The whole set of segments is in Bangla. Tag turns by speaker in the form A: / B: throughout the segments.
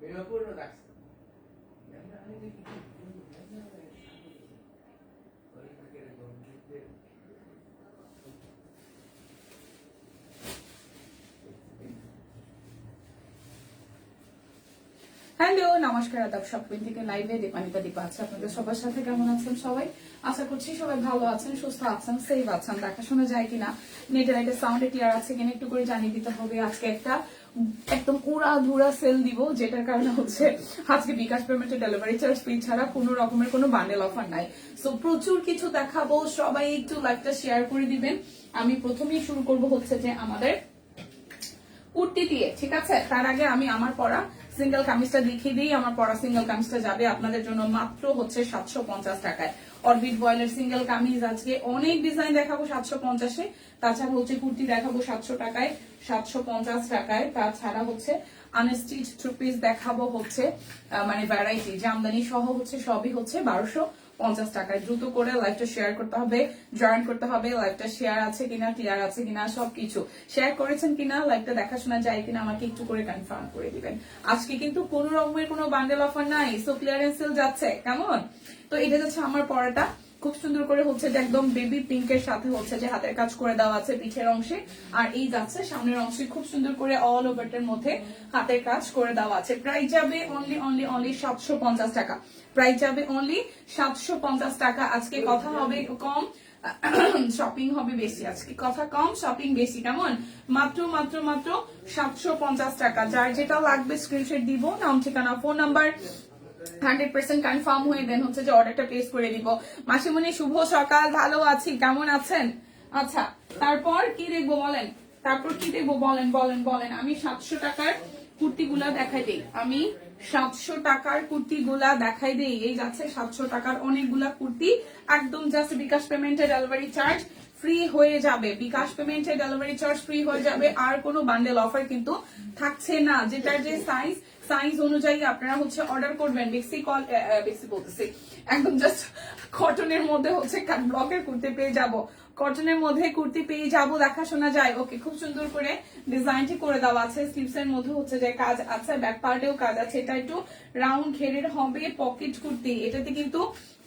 A: হ্যালো, নমস্কার, আদাব। শপিং থেকে লাইভে দীপানিতা দীপা আছে আপনাদের সবার সাথে। কেমন আছেন সবাই? আশা করছি সবাই ভালো আছেন, সুস্থ আছেন, সেফ আছেন। দেখাশোনা যায় কিনা, নেটের একটা সাউন্ড ক্লিয়ার আছে কিনা একটু করে জানিয়ে দিতে হবে। আজকে একটা একদম উড়া ধুরা সেল দিব, যেটার কারণে হচ্ছে আজকে বিকাশ পেমেন্টের ডেলিভারি চার্জ ফ্রি ছাড়া কোনো রকমের কোনো বান্ডেল অফার নাই। সো প্রচুর কিছু দেখাবো, সবাই একটু লাইভটা শেয়ার করে দিবেন। আমি প্রথমেই শুরু করব হচ্ছে যে আমাদের কুর্তি দিয়ে, ঠিক আছে? তার আগে আমি আমার পরা সিঙ্গেল কামিজটা দেখিয়ে দিই। আমার পরা সিঙ্গেল কামিজটা যাবে আপনাদের জন্য মাত্র হচ্ছে 750 টাকায়। অরবিট বয়েলের সিঙ্গেল কামিজ আজকে অনেক ডিজাইন দেখাবো 750-এ। তাছাড়া হচ্ছে কুর্তি দেখাবো 700 টাকায়, 750 টাকায়। তাছাড়া হচ্ছে আনস্টিচ থ্রি পিস দেখাবো হচ্ছে মানে ভ্যারাইটি জামদানি সহ হচ্ছে সবই হচ্ছে 1250 টাকায়। দ্রুত করে লাইভটা শেয়ার করতে হবে, জয়েন করতে হবে। লাইভটা শেয়ার আছে কিনা, ক্লিয়ার আছে কিনা, সবকিছু শেয়ার করেছেন কিনা, লাইভটা দেখাশোনা যায় কিনা আমাকে একটু করে কনফার্ম করে দিবেন। আজকে কিন্তু কোন রকমের কোনো বান্ডেল অফার নাই, সো ক্লিয়ারেন্স সেল যাচ্ছে। কেমন? তো এটা যাচ্ছে আমার পরাটা, খুব সুন্দর করে হচ্ছে যে একদম বেবি পিঙ্কের সাথে হচ্ছে যে হাতের কাজ করে দেওয়া আছে পিঠের অংশে, আর এই যাচ্ছে সামনের অংশে খুব সুন্দর করে অল ওভারটার মধ্যে হাতের কাজ করে দেওয়া আছে। প্রাইস যাবে অনলি অনলি অনলি 750 টাকা। প্রাইস যাবে অনলি 750 টাকা। আজকে কথা হবে কম, শপিং হবে বেশি। আজকে কথা কম, শপিং বেশি। কেমন? মাত্র মাত্র মাত্র 750 টাকা। যার যেটা লাগবে স্ক্রিনশট দিব, নাম ঠিকানা ফোন নাম্বার 100% কনফার্ম হয়ে দেন হচ্ছে যে অর্ডারটা প্লেস করে দিব। মাসিমণি শুভ সকাল, ভালো আছি, কেমন আছেন? আচ্ছা, তারপর কি দেখবো বলেন? তারপর কি দেখবো বলেন বলেন বলেন। আমি 700 টাকার কুর্তিগুলা দেখাই দেই। আমি 700 টাকার কুর্তিগুলা দেখাই দেই। এই যাচ্ছে 700 টাকার অনেকগুলা কুর্তি, একদম জাস্ট বিকাশ পেমেন্টের ডেলিভারি চার্জ ফ্রি হয়ে যাবে। বিকাশ পেমেন্টের ডেলিভারি চার্জ ফ্রি হয়ে যাবে। আর কোনো বান্ডেল অফার কিন্তু থাকছে না। যেটার যে সাইজ অনুযায়ী আপনারা হচ্ছে অর্ডার করবেন। বেক্সি বলতেছি, একদম জাস্ট কটনের মধ্যে হচ্ছে ব্লকের কুর্তি পেয়ে যাব, কটনের মধ্যে কুর্তি পেয়ে যাবো। দেখাশোনা যায়। ওকে, খুব সুন্দর করে ডিজাইনটি করে দেওয়া আছে। স্লিভস এর মধ্যে হচ্ছে যে কাজ আছে, ব্যাক পার্টেও কাজ আছে। এটা একটু রাউন্ড ঘেরের হবে, পকেট কুর্তি। এটাতে কিন্তু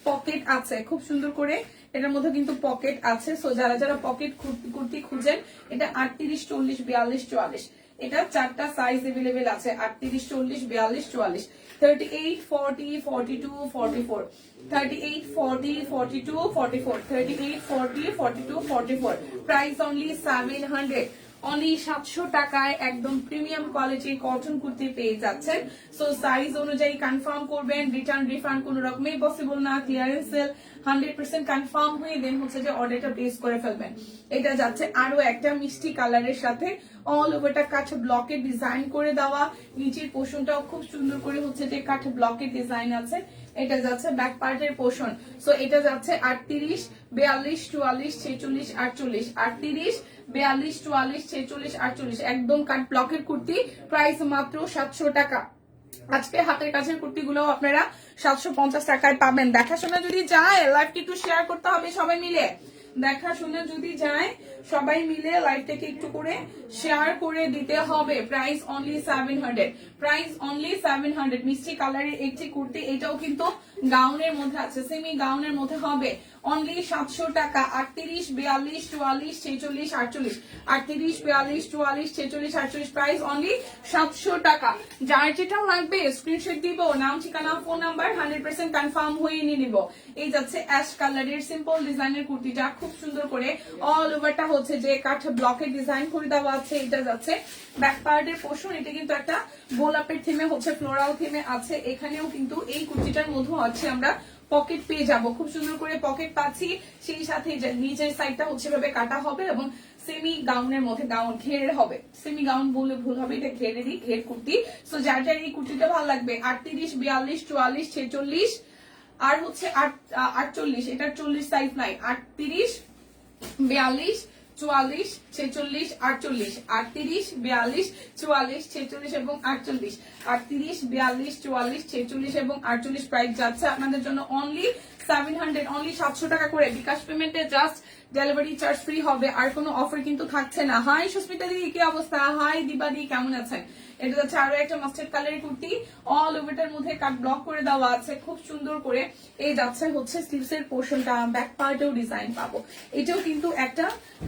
A: পকেট আছে খুব সুন্দর করে, এটার মধ্যে কিন্তু পকেট আছে। সো যারা যারা পকেট কুর্তি খুঁজেন, এটা 38, 40, 42, 44, এটা চারটা সাইজ এভেলেবেল আছে। 38, 40, 42, 44, 38, 40, 42, 44, 38, 40, 42, 44, 38, 40, 42, 44। প্রাইস অনলি 700, অনলি 700 টাকায় একদম প্রিমিয়াম কোয়ালিটির কটন কুর্তি পেয়ে যাচ্ছেন। সো সাইজ অনুযায়ী কনফার্ম করবেন। রিটার্ন রিফান্ড কোনো রকমই পসিবল না। ক্লিয়ারেন্স সেল 100% কনফার্ম হয়ে দেন হচ্ছে যে অর্ডারটা প্লেস করে ফেলবেন। এটা যাচ্ছে আরো একটা মিষ্টি কালারের সাথে, অল ওভারটা কাঠ ব্লকের ডিজাইন করে দেওয়া। নিচের পোর্শনটাও খুব সুন্দর করে হচ্ছে যে কাঠ ব্লকের ডিজাইন আছে। এটা যাচ্ছে ব্যাক পার্টের পোর্শন। সো এটা যাচ্ছে 38, 42, 44, 46, 48, 38, 42, 44, 46, 48, একদম কাট ব্লকের কুর্তি। প্রাইস মাত্র 700 টাকা। আজকে হাতের কাছের কুর্তিগুলো আপনারা 750 টাকায় পাবেন। দেখাশোনা যদি যায়, লাইভটি একটু শেয়ার করতে হবে সবাই মিলে। দেখাশোনা যদি যায় সবাই মিলে লাইভটাকে একটু করে শেয়ার করে দিতে হবে। Price only 700, price only 700। মিষ্টি কালারের একটি কুর্তি, এটাও কিন্তু গাউনের মধ্যে আছে, সেমি গাউনের মধ্যে হবে। অনলি 700 টাকা। 38, 42, 44, 46, 48, 38, 42, 44, 46, 48। প্রাইস অনলি 700 টাকা। যার যেটা লাগবে স্ক্রিনশট দিব, নাম ঠিকানা ফোন নাম্বার 100% কনফার্ম হয়ে নিয়ে নিব। এই যাচ্ছে অ্যাশ কালারের সিম্পল ডিজাইনের কুর্তিটা, খুব সুন্দর করে অল ওভারটা হচ্ছে যে কাঠ ব্লকের ডিজাইন করে দেওয়া আছে। এটা যাচ্ছে ব্যাক পার্টের পোর্শন। এটা কিন্তু একটা গোলাপের থিমে হচ্ছে, ফ্লোরাল থিমে আছে। এখানেও কিন্তু এই কুর্তিটার মধ্যে আছে আমরা পকেট পেয়ে যাব, খুব সুন্দর করে পকেট পাচ্ছি। সেই সাথে নিচের সাইডটা হচ্ছে ভাবে কাটা হবে এবং সেমি গাউনের মধ্যে, গাউন ঘেরের হবে, সেমি গাউন বললে ভুল হবে, এটা ঘেরেরই, ঘের কুর্তি। সো যার যার এই কুর্তিটা ভালো লাগবে, 38, 42, 44, 46 আর হচ্ছে 48, এটার 40 সাইজ নাই। 38, 42, 44, 46, 48, 38, 42, 44, 46 এবং 48, 38, 42, 44, 46 এবং 48। প্রাইস যাচ্ছে আপনাদের জন্য অনলি 700 অনলি 700 টাকা করে বিকাশ পেমেন্টে জাস্ট ডেলিভারি চার্জ ফ্রি হবে, আর কোনো অফার কিন্তু থাকছে না। হাই সুস্মিতা দিদি, কি অবস্থা? হাই দিবা দি, কেমন আছেন? এটা যাচ্ছে আরো একটা মাস্টার্ড কালারের কুর্তি, অল ওভারটার মধ্যে কাট ব্লক করে দেওয়া আছে খুব সুন্দর করে। এই যাচ্ছে হচ্ছে স্লিভস এর পোর্শনটা, ব্যাক পার্টেও ডিজাইন পাবো। এটাও কিন্তু একটা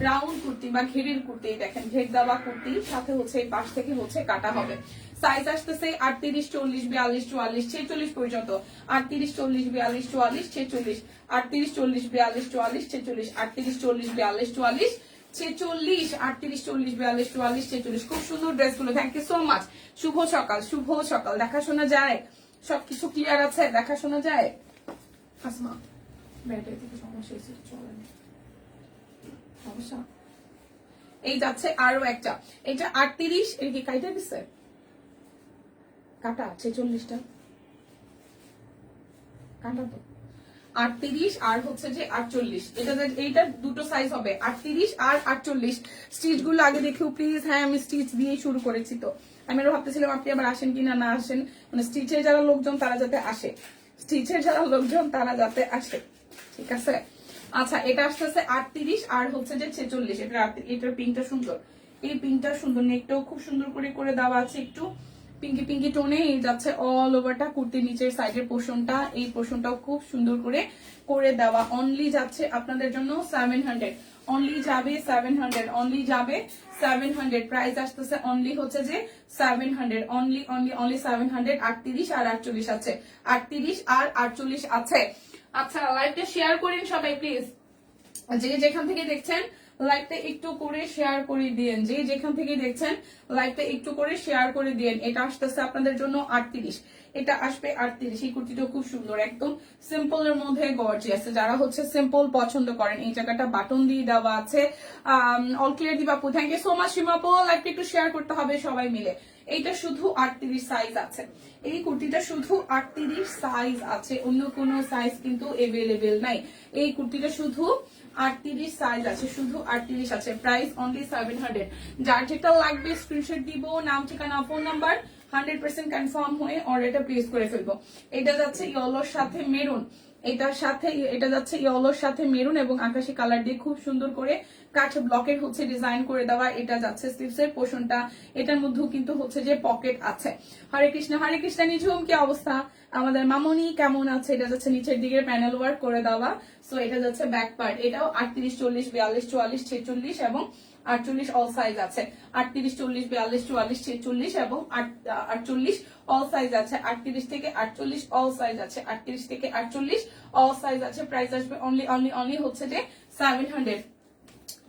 A: রাউন্ড কুর্তি বা ঘেরের কুর্তি, দেখেন ঘের দেওয়া কুর্তি, সাথে হচ্ছে এই পাশ থেকে হচ্ছে কাটা হবে। সাইজ আসতেছে 38, 40, 42, 44, 46 পর্যন্ত। 38, 40, 42, 44, 46, 38, 40, 42, 44, 46, 38, 40, 42, 44, 46, 38, 40, 42, 44, 46। খুব সুন্দর ড্রেসগুলো, থ্যাংক ইউ সো মাচ। শুভ সকাল, শুভ সকাল। দেখাশোনা যায়, সবকিছু ক্লিয়ার আছে, দেখাশোনা যায়। আসমা ব্যাটারি থেকে সমস্যা হয়েছে, চলে না সমস্যা। এই যাচ্ছে আরো একটা, এটা 38, এর কি কাইটা দিচ্ছে কাটা 46টা কাটা তো 38 আর হচ্ছে যে 48, এইটা দুটো সাইজ হবে, 38 আর 48। স্টিচ গুলো আগে দেখেও প্লিজ। হ্যাঁ, আমি স্টিচ দিয়ে শুরু করেছি, তো আমি আরো ভাবতেছিলাম আপনি আবার আসেন কিনা না আসেন, মানে স্টিচের যারা লোকজন তারা যাতে আসে, স্টিচের যারা লোকজন তারা যাতে আসে, ঠিক আছে। আচ্ছা, এটা আসতেছে 38 আর হচ্ছে যে 46। এটার পিনটা সুন্দর, এই পিনটা সুন্দর, নেকটাও খুব সুন্দর করে করে দেওয়া আছে, একটু পিঙ্কি পিঙ্কি টোনে যাচ্ছে অল ওভারটা। কুর্তির নিচের সাইডের পোর্শনটা, এই পোর্শনটাও খুব সুন্দর করে করে দেওয়া। অনলি যাচ্ছে আপনাদের জন্য 700, অনলি যাবে 700, অনলি যাবে 700। প্রাইস আসতেছে অনলি হচ্ছে যে 700, অনলি অনলি অনলি 700। 38 আর 48 আছে, 38 আর 48 আছে। আচ্ছা, লাইভটা শেয়ার করেন সবাই প্লিজ, যে যেখান থেকে দেখছেন লাইভটা একটু করে শেয়ার করে দিয়েন, যে যেখান থেকে দেখছেন লাইভটা একটু করে শেয়ার করে দিয়েন। এটা আসতেছে আপনাদের জন্য 38, এটা আসবে 38। এই কুর্তিটা খুব সুন্দর, একদম সিম্পল এর মধ্যে গর্জিয়াস। যারা হচ্ছে সিম্পল পছন্দ করেন, এই জায়গাটা বাটন দিয়ে দেওয়া আছে। অল ক্লিয়ার দিবাপু, থ্যাংক ইউ সো মাচ। সীমাপু, লাইভটা একটু শেয়ার করতে হবে সবাই মিলে। এইটা শুধু 38 সাইজ আছে, এই কুর্তিটা শুধু 38 সাইজ আছে, অন্য কোনো সাইজ কিন্তু এভেলেবেল নাই। এই কুর্তিটা শুধু 38 সাইজ আছে, শুধু 38 আছে। Price only 700। যার যেটা লাগবে স্ক্রিনশট দিব, নাম ঠিকানা ফোন নাম্বার 100% কনফার্ম হয়ে অর্ডারটা প্লেস করে ফেলবো। এটা যাচ্ছে ইয়েলোর সাথে মেরুন, এটার সাথে এটা যাচ্ছে ইয়েলোর সাথে মেরুন এবং আকাশি কালার দিয়ে খুব সুন্দর করে কাঠ ব্লকের হচ্ছে ডিজাইন করে দেওয়া। এটা যাচ্ছে স্লিভস এর পোর্শনটা, এটার মধ্যেও কিন্তু হচ্ছে যে পকেট আছে। হরে কৃষ্ণ, হরে কৃষ্ণ নিঝুম, কি অবস্থা? আমাদের মামনি কেমন আছে? এটা যাচ্ছে নিচের দিকে প্যানেল ওয়ার্ক করে দেওয়া। সো এটা যাচ্ছে ব্যাক পার্ট, এটাও 38, 40, 42, 44, 46 এবং 48 অল সাইজ আছে। 38, 40, 42, 44, 46 এবং 48 অল সাইজ আছে। 38 থেকে 48 অল সাইজ আছে, 38 থেকে 48 অল সাইজ আছে। প্রাইস আসবে অনলি অনলি অনলি হচ্ছে যে 700,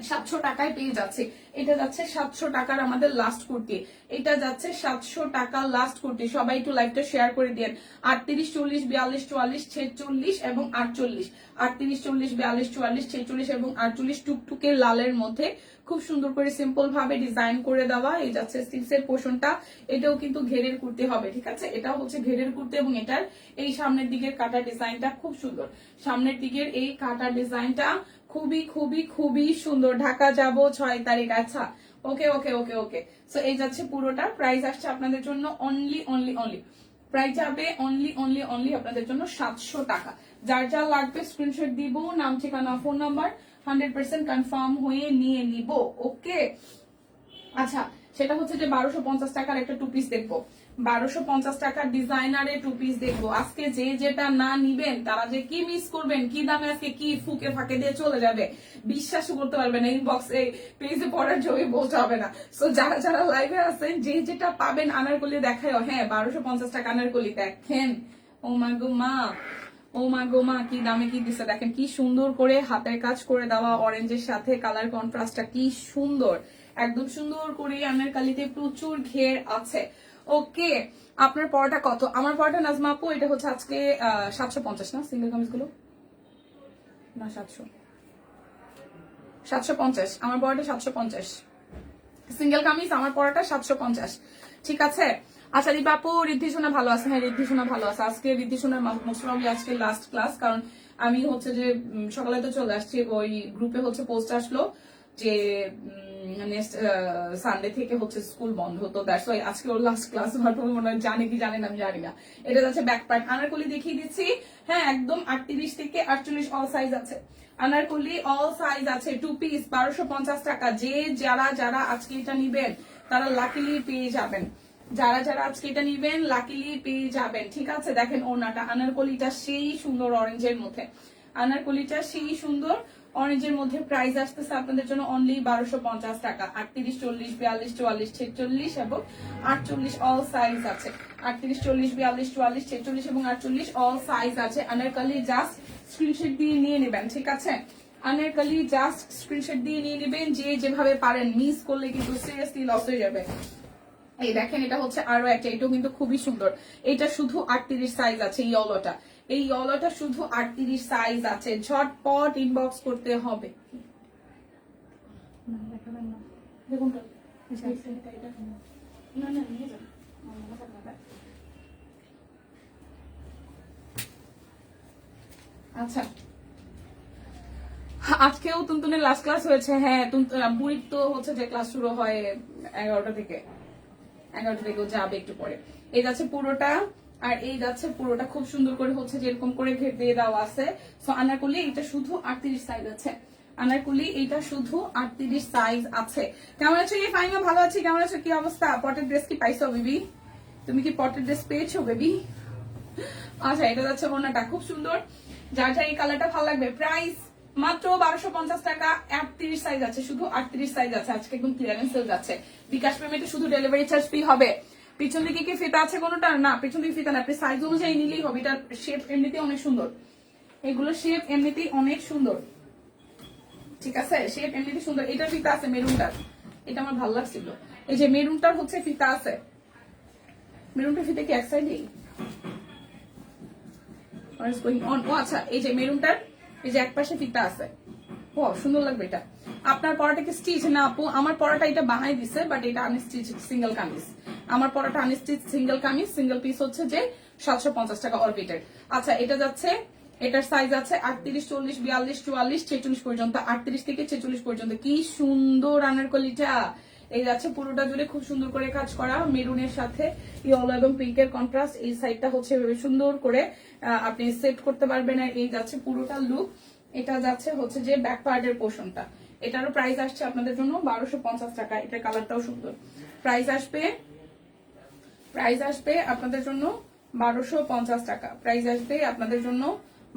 A: 700 টাকায় পেয়ে যাচ্ছে। এটা যাচ্ছে 700 টাকার আমাদের লাস্ট কুর্তি, এটা যাচ্ছে 700 টাকা লাস্ট কুর্তি। সবাই একটু লাইভটা শেয়ার করে দিন। 38, 40, 42, 44, 46 এবং 48, 38, 40, 42, 44, 46 এবং 48 টুকটুকে লালের মধ্যে খুব সুন্দর করে সিম্পল ভাবে ডিজাইন করে দেওয়া। এই যাচ্ছে স্টিচের পোর্শনটা, এটাও কিন্তু ঘেরের কুর্তি হবে, ঠিক আছে। এটাও হচ্ছে ঘেরের কুর্তি এবং এটার এই সামনের দিকের কাটা ডিজাইনটা খুব সুন্দর, সামনের দিকের এই কাটা ডিজাইনটা খুবই খুবই খুবই সুন্দর। ঢাকা যাব 6 তারিখ। আচ্ছা, ওকে ওকে ওকে ওকে। সো এই যাচ্ছে পুরোটা। প্রাইস আসছে আপনাদের জন্য অনলি অনলি অনলি, প্রাইস যাবে অনলি অনলি অনলি আপনাদের জন্য 700 টাকা। যার যা লাগবে স্ক্রিনশট দিব, নাম ঠিকানা ফোন নাম্বার 100% কনফার্ম হয়ে নিয়ে নিব, ওকে। আচ্ছা, সেটা হচ্ছে যে 1250 টাকার একটা টু পিস দেখবো, 1250 টাকার ডিজাইনারে টু পিস দেখবো। আজকে যে যেটা না নিবেন তারা যে কি মিস করবেন, কি দামে আজকে কি ফুকে ফাঁকে দিয়ে চলে যাবে বিশ্বাসও করতে পারবেন না। ইনবক্সে পেজে পড়ার জন্য বলতে হবে না। সো যারা যারা লাইভে আছেন যে যেটা পাবেন আনারকলি দেখায়, হ্যাঁ 1250 টাকা আনারকলি দেখেন। ও মা গো মা, ও মা গো মা, কি দামে কি দিচ্ছে দেখেন, কি সুন্দর করে হাতের কাজ করে দেওয়া, অরেঞ্জের সাথে কালার কন্ট্রাস্টটা কি সুন্দর, একদম সুন্দর করে আনারকলিতে প্রচুর ঘের আছে, ওকে। আপনার পড়াটা কত? আমার পড়াটা নাজমা আপু এটা হচ্ছে আজকে 750 না, সিঙ্গেল কামিজ গুলো না 750, আমার পড়াটা 750 সিঙ্গেল কামিজ, আমার পড়াটা 750, ঠিক আছে। আচ্ছা রিপা আপু, রিদ্ধি সোনা ভালো আছে? হ্যাঁ রিদ্ধি সোনা ভালো আছে। আজকে রিদ্ধি সোনার মোস্ট প্রবাবলি আজকে লাস্ট ক্লাস, কারণ আমি হচ্ছে যে সকালে তো চলে আসছি, ওই গ্রুপে হচ্ছে পোস্ট আসলো যে নেক্সট সানডে থেকে হচ্ছে স্কুল বন্ধ, তো দ্যাটস ওয়াই আজকে ওর লাস্ট ক্লাস। হয়তো মনে হয় জানে কি জানেন আমি জানি না। এটা যাচ্ছে ব্যাক পার্ট। আনারকলি দেখিয়ে দিচ্ছি, হ্যাঁ একদম 38 থেকে 48 অল সাইজ আছে। আনারকলি অল সাইজ আছে, 2 পিস 1250 টাকা। যে যারা যারা আজকে এটা নিবেন তারা লাকিলি পেয়ে যাবেন, যারা যারা আজকে এটা নিবেন লাকিলি পেয়ে যাবেন। ঠিক আছে, দেখেন ওনাটা আনারকলিটা সেই সুন্দর অরেঞ্জের মধ্যে, আনারকলিটা সেই সুন্দর অরেঞ্জের মধ্যে। প্রাইস আসতেছে আপনাদের জন্য অনলি 1250 টাকা। 38, 40, 42, 44, 46 এবং 48 অল সাইজ আছে। 38, 40, 42, 44, 46 এবং 48 অল সাইজ আছে। আনারকলি জাস্ট স্ক্রিনশট দিয়ে নিয়ে নেবেন। ঠিক আছে, আনারকলি জাস্ট স্ক্রিনশট দিয়ে নিয়ে নেবেন, যে যেভাবে পারেন। মিস করলে কিন্তু সিরিয়াসলি লস হয়ে যাবে। এই দেখেন এটা হচ্ছে আরো একটা, এটাও কিন্তু খুবই সুন্দর। এটা শুধু 38 সাইজ আছে। ইয়েলোটা, এই ইয়েলোটা শুধু 38 সাইজ আছে। ঝটপট ইনবক্স করতে হবে। আচ্ছা, আজকেও তুনতুনের লাস্ট ক্লাস হয়েছে। হ্যাঁ, বুড়ির তো হচ্ছে যে ক্লাস শুরু হয় 11টা থেকে, 11টা থেকেও যাবে একটু পরে। এই যাচ্ছে পুরোটা, আর এই যাচ্ছে পুরোটা খুব সুন্দর করে হচ্ছে যেরকম করে ঘের দিয়ে দেওয়া আছে। সো আনারকলি এটা শুধু 38 সাইজ আছে। আনারকলি এটা শুধু 38 সাইজ আছে। কেমন আছো এই ফাইমা? ভালো আছি। কেমন আছো? কি অবস্থা? পটের ড্রেস কি পাইছো বেবি? তুমি কি পটের ড্রেস পেয়েছো বেবি? আচ্ছা, এটা যাচ্ছে ওনাটা খুব সুন্দর। যার যার এই কালারটা ভালো লাগবে। প্রাইস মাত্র 1250 টাকা। 38 সাইজ আছে, শুধু 38 সাইজ আছে। আজকে একদম ক্লিয়ারেন্স সেল যাচ্ছে। বিকাশ পেমেন্টে শুধু ডেলিভারি চার্জ ফ্রি হবে। পিছন দিকে কি ফিতা আছে কোনোটা? না, পিছন দিকে ফিতা না। আপনি সাইজ অনুযায়ী নিলেই হবে। এটার শেপ এমনিতেই অনেক সুন্দর, এগুলো শেপ এমনিতেই অনেক সুন্দর। ঠিক আছে, শেপ এমনিতেই সুন্দর। এটার ফিতা আছে মেরুনটার, এটা আমার ভালো লাগছিল। এই যে মেরুনটার হচ্ছে ফিতা আছে। মেরুনটার ফিতা কি এক সাইডেই? ও আচ্ছা, এই যে মেরুনটার এই যে এক পাশে ফিতা আছে। ও সুন্দর লাগবে এটা। আপনার পরাটা কি স্টিচ? না আপু, আমার পরাটা এটা বানাই দিছে, বাট এটা আনস্টিচ সিঙ্গেল কামিজ। আমার পরাটা unstitch single kameez, single piece হচ্ছে যে 750 টাকা অরবিটের। আচ্ছা, এটা যাচ্ছে, এটার সাইজ আছে 38, 40, 42, 44, 46 পর্যন্ত। 38 থেকে 46 পর্যন্ত। কি সুন্দর আনারকলিটা। এই যাচ্ছে পুরোটা জুড়ে খুব সুন্দর করে কাজ করা, মেরুনের সাথে ইয়েলো এবং পিঙ্কের কন্ট্রাস্ট। এই সাইডটা হচ্ছে সুন্দর করে আপনি সেট করতে পারবেন। আর এই যাচ্ছে পুরোটা লুক। এটা যাচ্ছে হচ্ছে যে ব্যাক পার্টের পোর্শনটা। এটারও প্রাইস আসছে আপনাদের জন্য 1250 টাকা। এটার কালারটাও সুন্দর। প্রাইস আসবে আপনাদের জন্য 1250 টাকা। প্রাইস আসবে আপনাদের জন্য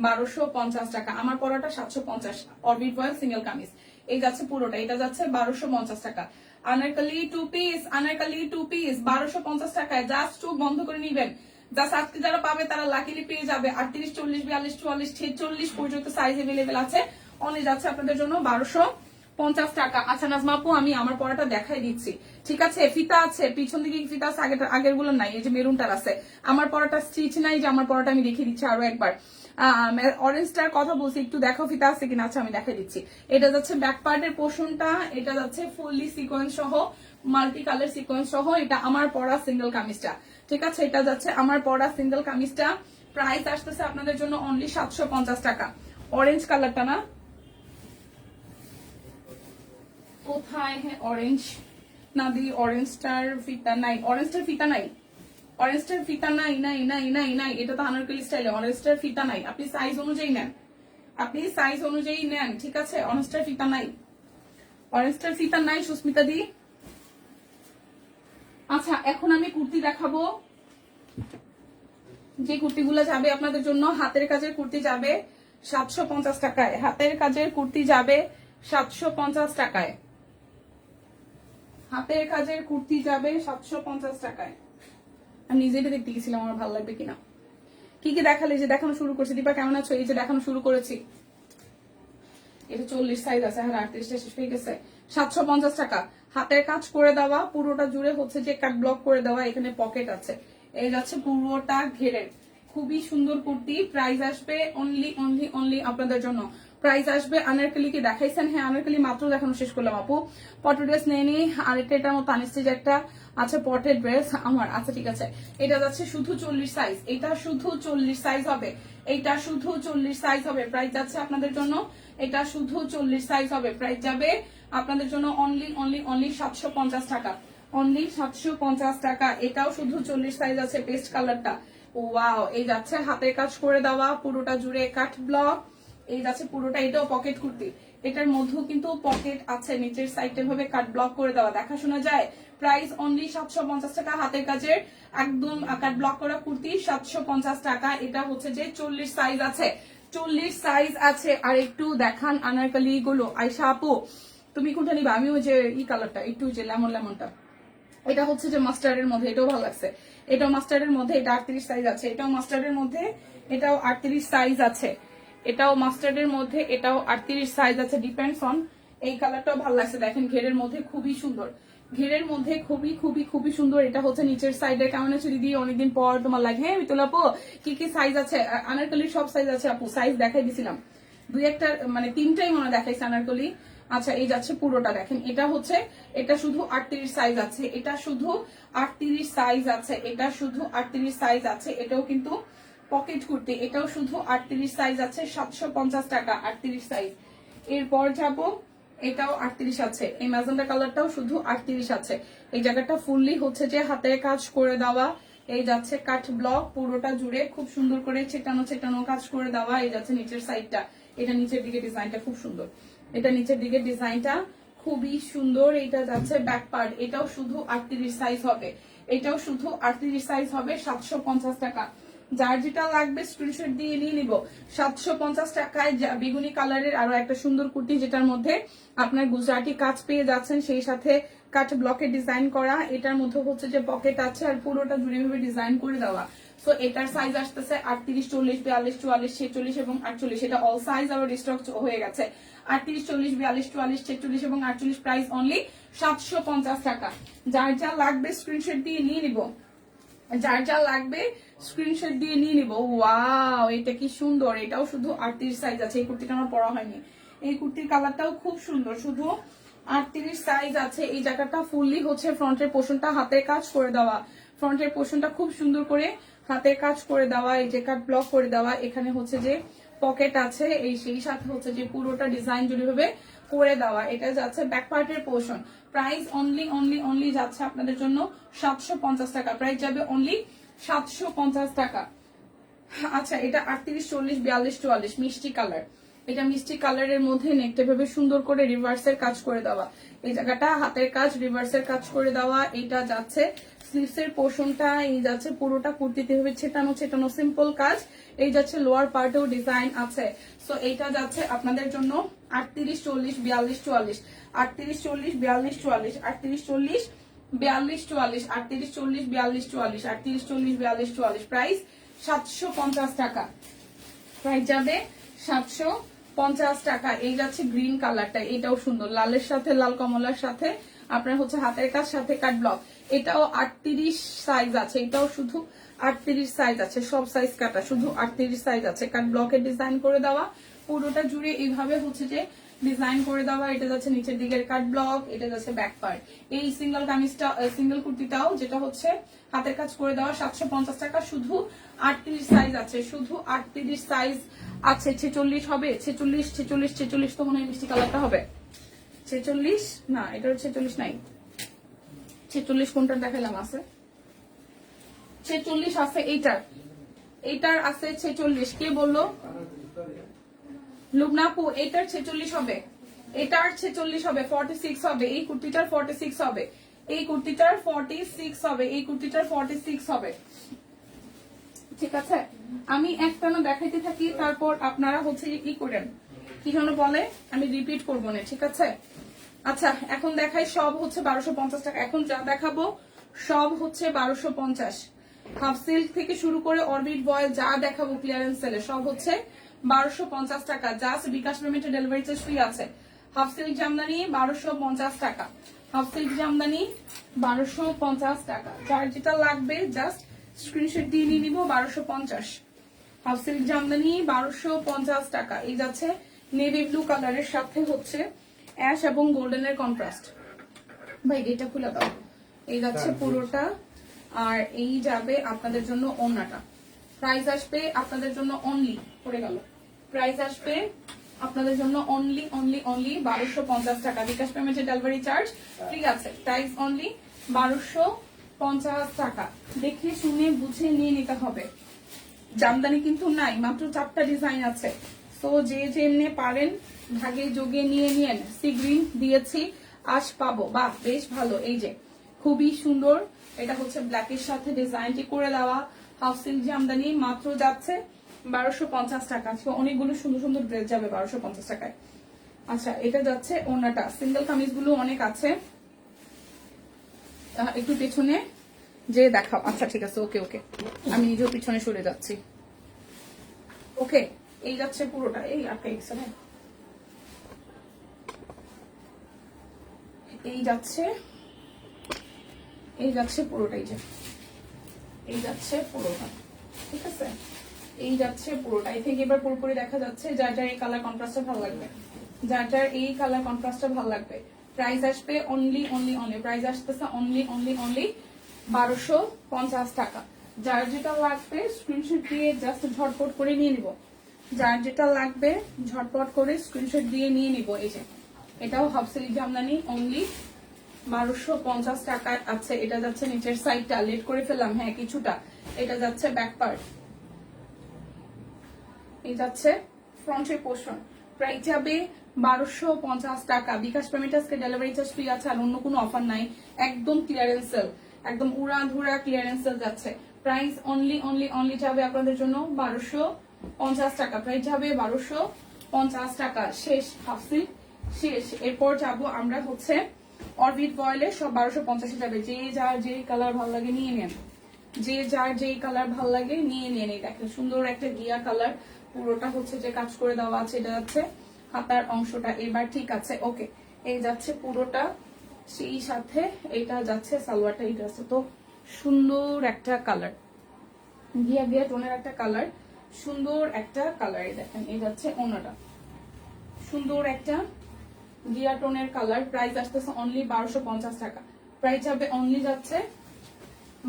A: 1250 টাকা। আমার পরাটা 750 অরবিট বয়েল সিঙ্গেল কামিজ। এই যাচ্ছে পুরোটা, এটা যাচ্ছে 1250 টাকা। আনারকলি 2 পিস, আনারকলি 2 পিস 1250 টাকায়। জাস্ট চোখ বন্ধ করে নিবেন। জাস্ট আজকে যারা পাবে তারা লাকিলি পেয়ে যাবে। 38, 40, 42, 44, 46 পর্যন্ত সাইজ এভেলেবেল আছে। অনেক যাচ্ছে আপনাদের জন্য 1250 টাকা। আচ্ছা নাজমা আপু, আমি আমার পরাটা দেখাই দিচ্ছি। ঠিক আছে, ফিতা আছে পিছন দিকে, ফিতা আছে, আগের গুলো নাই। এই যে মেরুনটার আছে। আমার পরাটা স্টিচ নাই, যে আমার পরাটা আমি দেখিয়ে দিচ্ছি আরো একবার। অরেঞ্জটার কথা বলছি, একটু দেখো ফিতা আছে কিনা। আচ্ছা, আমি দেখাই দিচ্ছি। এটা যাচ্ছে ব্যাক পার্টের পোর্শনটা। এটা যাচ্ছে ফুললি সিকোয়েন্স সহ, মাল্টি কালার সিকোয়েন্স সহ। এটা আমার পরা সিঙ্গেল কামিজটা। ঠিক আছে, এটা যাচ্ছে আমার পরা সিঙ্গেল কামিজটা। প্রাইস আসতেছে আপনাদের জন্য অনলি 750 টাকা। অরেঞ্জ কালারটা না, কোথায়? হ্যাঁ, অরেঞ্জ না দি, অরেঞ্জটার ফিতা নাই, অরেঞ্জটার ফিতা নাই, অরেঞ্জটার ফিতা নাই নাই নাই নাই নাই। এটা তো আনারকলি স্টাইলে, অরেঞ্জটার ফিতা নাই। আপনি সাইজ অনুযায়ী নেন, আপনি সাইজ অনুযায়ী নেন। ঠিক আছে, অরেঞ্জটার ফিতা নাই, অরেঞ্জটার ফিতা নাই সুস্মিতা দি। আচ্ছা, এখন আমি কুর্তি দেখাবো। যে কুর্তিগুলো যাবে আপনাদের জন্য, হাতের কাজের কুর্তি যাবে 750 টাকায়। হাতের কাজের কুর্তি যাবে 750 টাকায়। হাতের কাজের কুর্তি যাবে 750 টাকায়। আমি নিজেই দেখতে গেছিলাম আমার ভালো লাগবে কিনা। কি কি দেখালে? যে দেখানো শুরু করছি। দীপা কেমন আছো? এই যে দেখানো শুরু করেছি। এটা 40 সাইজ আছে। হ্যাঁ, 38টা শেষ হয়ে গেছে। 750 টাকা। হাতের কাজ করে দেওয়া, পুরোটা জুড়ে হচ্ছে যে কাট ব্লক করে দেওয়া। এখানে পকেট আছে। এই যাচ্ছে পুরোটা ঘেরের খুবই সুন্দর কুর্তি। প্রাইস আসবে অনলি অনলি অনলি আপনাদের জন্য প্রাইস আসবে আনারকলি কি দেখাইছেন? হ্যাঁ আনারকলি মাত্র দেখানো শেষ করলাম আপু। পটের ড্রেস নিয়ে নি, আরেকটা এটার মতো আনিস্টিজ একটা আচ্ছা পটের ড্রেস আমার, আচ্ছা ঠিক আছে। এটা যাচ্ছে শুধু 40 সাইজ, এটা শুধু 40 সাইজ হবে, এটা শুধু 40 সাইজ হবে। প্রাইস যাচ্ছে আপনাদের জন্য, এটা শুধু 40 সাইজ হবে, প্রাইস যাবে আপনাদের জন্য অনলি অনলি অনলি 750 টাকা, অনলি 750 টাকা। এটাও শুধু 40 সাইজ আছে, পেস্ট কালারটা ওয়াও। এই যাচ্ছে হাতের কাজ করে দেওয়া পুরোটা জুড়ে কাট ব্লক, এই যাচ্ছে পুরোটা, এটাও পকেট কুর্তি, এটার মধ্যেও কিন্তু পকেট আছে, নিচের সাইডে ভাবে কাট ব্লক করে দেওয়া, দেখা শোনা যায়। প্রাইস অনলি 750 টাকা, হাতের কাজের একদম কাট ব্লক করা কুর্তি 750 টাকা। এটা হচ্ছে যে 40 সাইজ আছে, 40 সাইজ আছে। আর একটু দেখান আনারকলি গুলো। আয়শা আপু তুমি কোনটা নিবা? আমি ওই যে ই কালারটা, একটু যে লেমন লেমনটা, এটা হচ্ছে যে মাস্টার্ডের মধ্যে, এটাও ভালো লাগছে, এটাও মাস্টার্ডের মধ্যে, এটা 38 সাইজ আছে, এটাও মাস্টার্ডের মধ্যে, এটাও 38 সাইজ আছে, এটাও মাস্টার্ডের মধ্যে, এটাও 38 সাইজ আছে, ডিপেন্ডস অন। এই কালারটাও ভালো লাগছে, দেখেন ঘেরের মধ্যে খুবই সুন্দর, ঘেরের মধ্যে খুবই খুবই খুবই সুন্দর। এটা হচ্ছে নিচের সাইডে। কেমন আছে দিদি? অনেকদিন পর তোমার লাগে। হ্যাঁ বিতুল আপু কি কি সাইজ আছে? আনারকলির সব সাইজ আছে আপু, সাইজ দেখাই দিছিলাম, দুই একটা মানে তিনটাই মনে দেখাইছে আনারকলি। আচ্ছা এই যাচ্ছে পুরোটা, দেখেন এটা হচ্ছে, এটা শুধু 38 সাইজ আছে, এটা শুধু 38 সাইজ আছে, এটা শুধু 38 সাইজ আছে, এটাও কিন্তু পকেট কুর্তি, এটাও শুধু 38 সাইজ আছে, 750 টাকা 38 সাইজ। এরপর যাব, এটাও 38 আছে, এই ম্যাজেন্টা কালারটাও শুধু 38 আছে। এই জায়গাটা ফুললি হচ্ছে যে হাতের কাজ করে দেওয়া, এই যাচ্ছে কাট ব্লক পুরোটা জুড়ে খুব সুন্দর করে ছেটানো ছেটানো কাজ করে দেওয়া। এই যাচ্ছে নিচের সাইডটা, এটা নিচের দিকে ডিজাইনটা খুব সুন্দর, এটা নিচের দিকে ডিজাইনটা খুবই সুন্দর। এটা যাচ্ছে ব্যাক পার্ট, এটাও শুধু 38 সাইজ হবে, এটাও শুধু 38 সাইজ হবে, 750 টাকা। যার যেটা লাগবে স্ক্রিনশট দিয়ে নিয়ে নিব। 750 টাকায় বেগুনি কালারের আরো একটা সুন্দর কুর্তি, যেটার মধ্যে আপনার গুজরাটি কাজ পেয়ে যাচ্ছেন, সেই সাথে কাট ব্লকে ডিজাইন করা, এটার মধ্যে হচ্ছে যে পকেট আছে আর পুরোটা জুড়ে ভাবে ডিজাইন করে দেওয়া। সো এটার সাইজ আসতেছে 38, 40, 42, 44, 46 এবং 48। এটা অল সাইজ আবার স্টক হয়ে গেছে। 38, 40, 42, 44, 46 এবং 48। প্রাইস অনলি 750 টাকা। যার যা লাগবে স্ক্রিনশট দিয়ে নিয়ে নিব, যার যা লাগবে স্ক্রিনশট দিয়ে নিয়ে নিব। ওয়াও এটা কি সুন্দর, এটাও শুধু 38 সাইজ আছে। এই কুর্তিটা আমার পরা হয়নি, এই কুর্তির কালারটাও খুব সুন্দর, শুধু 38 সাইজ আছে। এই জায়গাটা ফুললি হচ্ছে ফ্রন্টের পোর্শনটা হাতের কাজ করে দেওয়া, ফ্রন্টের পোর্শনটা খুব সুন্দর করে হাতের কাজ করে দেওয়া, এই যে কাট ব্লক করে দেওয়া, এখানে হচ্ছে যে পকেট আছে, এই সেই সাথে হচ্ছে যে পুরোটা ডিজাইন জুড়ে ভাবে করে দেওয়া। এটা যাচ্ছে ব্যাক পার্টের portion. Price only only only যাচ্ছে আপনাদের জন্য 750 টাকা, প্রাইস যাবে অনলি 750 টাকা। আচ্ছা এটা 38, 40, 42, 44 মিষ্টি কালার, এটা মিষ্টি কালারের মধ্যে নেকটা ভাবে সুন্দর করে রিভার্সের কাজ করে দেওয়া, এই জায়গাটা হাতের কাজ রিভার্সের কাজ করে দেওয়া। এটা যাচ্ছে স্লিভসের পোর্শনটা, এই যাচ্ছে পুরোটা কুর্তিতে ভাবে ছেটানো ছেটানো সিম্পল কাজ, এই যাচ্ছে লোয়ার পার্টেও ডিজাইন আছে। সো এইটা যাচ্ছে আপনাদের জন্য 38, 40, 42, 44, 38, 40, 42, 44, 38, 40, 42, 44, 38, 40, 42, 44, 38, 40, 42, 44। প্রাইস 750 টাকা, প্রাইস যাবে 750 টাকা। এই যাচ্ছে গ্রিন কালারটা, এটাও সুন্দর, লালের সাথে লাল কমলার সাথে আপনার হচ্ছে হাতের কাজ সাথে কাট ব্লক, এটাও 38 সাইজ আছে, এটাও শুধু 38 সাইজ আছে, সব সাইজ কাটা, শুধু 38 সাইজ আছে। কাট ব্লকের ডিজাইন করে দেওয়া, পুরোটা জুড়ে এইভাবে হচ্ছে যে ডিজাইন করে দেওয়া। এটা যাচ্ছে নিচের দিকের কাট ব্লক, এটা যাচ্ছে ব্যাক পার্ট। এই সিঙ্গেল কামিজটা, সিঙ্গেল কুর্তিটাও যেটা হচ্ছে হাতের কাজ করে দেওয়া 750 টাকা, শুধু 38 সাইজ আছে, শুধু 38 সাইজ আছে। 46 হবে, 46, 46, 46 তো মনে হয় মিষ্টি কালারটা হবে। 46 না, এটা 46 নাই, 46 কোনটা দেখালাম আছে, 46 আছে এইটার, এইটার আছে 46। কে বললো? লুবনাপু, এটার 46 হবে, এটার 46 হবে, 46 হবে, এই কুর্তিটার 46 হবে, এই কুর্তিটার 46 হবে, এই কুর্তিটার 46 হবে। ঠিক আছে, আমি একটানা দেখাইতে থাকি, তারপর আপনারা হচ্ছে কি করেন, কি যেন বলে, আমি রিপিট করবো না। ঠিক আছে, আচ্ছা এখন দেখাই, সব হচ্ছে 1250 টাকা। এখন যা দেখাবো সব হচ্ছে 1250। হাফ সিল্ক থেকে শুরু করে অরবিট বয়েল যা দেখাবো ক্লিয়ারেন্স সেলে সব হচ্ছে 1250 টাকা। জাস্ট বিকাশ পেমেন্টে ডেলিভারি চার্জ ফ্রি আছে। হাফ সিল্ক জামদানি 1250 টাকা, হাফ সিল্ক জামদানি 1250 টাকা। যার যেটা লাগবে জাস্ট স্ক্রিনশট দিয়ে নিয়ে নিব। 1250 হাফ সিল্ক জামদানি 1250 টাকা। এই যাচ্ছে নেভি ব্লু কালারের সাথে হচ্ছে অ্যাশ এবং গোল্ডেনের কন্ট্রাস্ট। ভাই এটা খুলে দাও। এই যাচ্ছে পুরোটা, আর এই যাবে আপনাদের জন্য ওড়নাটা। প্রাইস আসবে আপনাদের জন্য অনলি, পড়ে গেল, প্রাইস আসবে আপনাদের জন্য অনলি অনলি অনলি 1250 টাকা। বিকাশ পেমেন্টের ডেলিভারি চার্জ ফ্রি আছে। প্রাইস অনলি 1250 টাকা। দেখে শুনে বুঝে নিয়ে নিতে হবে। জামদানি কিন্তু নাই, মাত্র 4টা ডিজাইন আছে। তো যে যেমনে পারেন ভাগে যোগে নিয়ে নিয়েন। সি গ্রিন দিয়েছি, আজ পাবো, বাহ বেশ ভালো। এই যে খুবই সুন্দর, এটা হচ্ছে ব্ল্যাকের সাথে ডিজাইনটি করে দেওয়া হাফ সিল্ক জামদানি, মাত্র যাচ্ছে 1250 টাকা। অনেকগুলো সুন্দর সুন্দর ড্রেস যাবে 1250 টাকায়। আচ্ছা এটা যাচ্ছে ওড়নাটা, সিঙ্গেল কামিজ গুলো অনেক আছে, একটু পেছনে যে দেখাও। আচ্ছা ঠিক আছে, ওকে ওকে, আমি নিজেও পিছনে সরে যাচ্ছি। ওকে, এই যাচ্ছে পুরোটা, এই আটকে গেছে না, এই যাচ্ছে, এই যাচ্ছে পুরোটাই, যে এই যাচ্ছে পুরোটা, ঠিক আছে, এই যাচ্ছে পুরোটা। এই থেকে এবার পুরোপুরি দেখা যাচ্ছে। যার যার এই কালার কন্ট্রাস্টটা ভালো লাগবে, যার যার এই কালার কন্ট্রাস্টটা ভালো লাগবে। প্রাইস আসবে অনলি অনলি অনলি, প্রাইস আসতেছে অনলি অনলি অনলি 1250 টাকা। যার যেটা লাগবে স্ক্রিনশট দিয়ে জাস্ট ঝটপট করে নিয়ে নিব। যার যেটা লাগবে ঝটপট করে স্ক্রিনশট দিয়ে নিয়ে নিব। এই যে এটাও হাফ সিল্ক জামদানি, অনলি 1250 টাকায় আছে। এটা যাচ্ছে নিচের সাইডটা, লেট করে ফেললাম, হ্যাঁ কিছুটা। এটা যাচ্ছে ব্যাক পার্ট, এই যাচ্ছে ফ্রন্টের পোর্শন। প্রাইস যাবে 1250 টাকা। বিকাশ পেমেন্ট আজকে ডেলিভারি চার্জ ফ্রি আছে, আর অন্য কোনো অফার নাই। একদম ক্লিয়ারেন্স সেল, একদম উড়াধুরা ক্লিয়ারেন্স সেল যাচ্ছে। প্রাইস অনলি অনলি অনলি যাবে আপনাদের জন্য 1250 টাকা। প্রাইস যাবে 1250 টাকা। শেষ হাফসি শেষ। এরপর যাবো আমরা হচ্ছে অরবিট বয়েলে, সব 1250 যাবে। যে যার যেই কালার ভালো লাগে নিয়ে নেন, যে যার যেই কালার ভালো লাগে নিয়ে নেন। এই দেখেন সুন্দর একটা গিয়া কালার, পুরোটা হচ্ছে যে কাজ করে দেওয়া আছে। এটা যাচ্ছে হাতার অংশটা, এবার ঠিক আছে, ওকে। এই যাচ্ছে পুরোটা, সেই সাথে এটা যাচ্ছে সালোয়ারটা। এই যাচ্ছে তো সুন্দর একটা কালার, গিয়া গিয়া টোনের একটা কালার, সুন্দর একটা কালার। এই দেখেন এই যাচ্ছে ওনাটা, সুন্দর একটা গিয়া টোনের কালার। প্রাইস আসতেছে অনলি 1250 টাকা। প্রাইস যাবে অনলি যাচ্ছে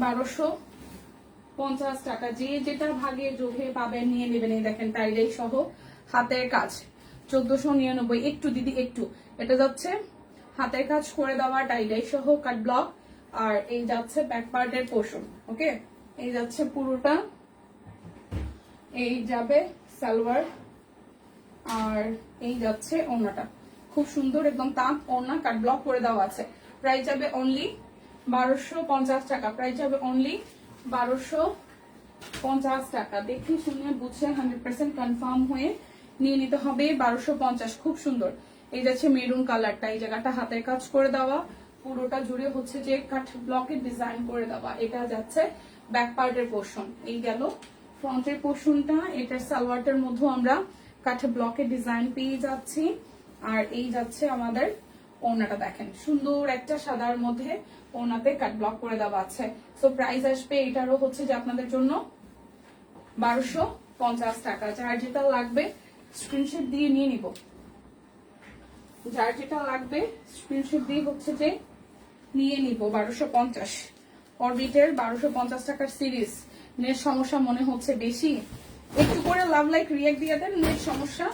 A: 1250 টাকা। যে যেটা ভাগে যোগে পাবেন নিয়ে নেবেন। এই দেখেন টাইডাই সহ হাতের কাজ 1499। একটু দিদি একটু, এটা যাচ্ছে হাতের কাজ করে দেওয়া টাইডাই সহ কাট ব্লক, আর এই যাচ্ছে ব্যাক পার্টের পোর্শন। ওকে, এই যাচ্ছে পুরোটা, এই যাবে সালোয়ার, আর এই যাচ্ছে ওড়নাটা। খুব সুন্দর একদম তাঁত ওড়না, কাট ব্লক করে দেওয়া আছে। প্রাইস যাবে অনলি 1250 টাকা। প্রাইস যাবে অনলি 1250 টাকা। দেখে শুনে বুঝে 100% কনফার্ম হয়ে নিয়ে নিতে হবে। 1250, খুব সুন্দর। এই যাচ্ছে মেরুন কালারটা, এই জায়গাটা হাতের কাজ করে দেওয়া, পুরোটা জুড়ে হচ্ছে যে কাট ব্লকের ডিজাইন করে দেওয়া। এটা যাচ্ছে ব্যাক পার্টের পোর্শন। এই গেল ফ্রন্টের পোর্শনটা। এটার সালোয়ারটার মধ্যে আমরা কাট ব্লকের ডিজাইন পেয়ে যাচ্ছি, আর এই যাচ্ছে আমাদের ওড়নাটা। দেখেন সুন্দর একটা সাদার মধ্যে ওড়নাতে কাট ব্লক করে দেওয়া আছে। সো প্রাইস আসবে এটারও হচ্ছে যে আপনাদের জন্য 1250 টাকা। যার যেটা লাগবে স্ক্রিনশট দিয়ে নিয়ে নিব, যার যেটা লাগবে স্ক্রিনশট দিয়ে হচ্ছে যে নিয়ে নিব। 1250 অরবিটের 1250 টাকার সিরিজ। নেট সমস্যা মনে হচ্ছে বেশি, একটু করে লাভ লাইক রিয়াক্ট দিয়ে দেন, নেট সমস্যা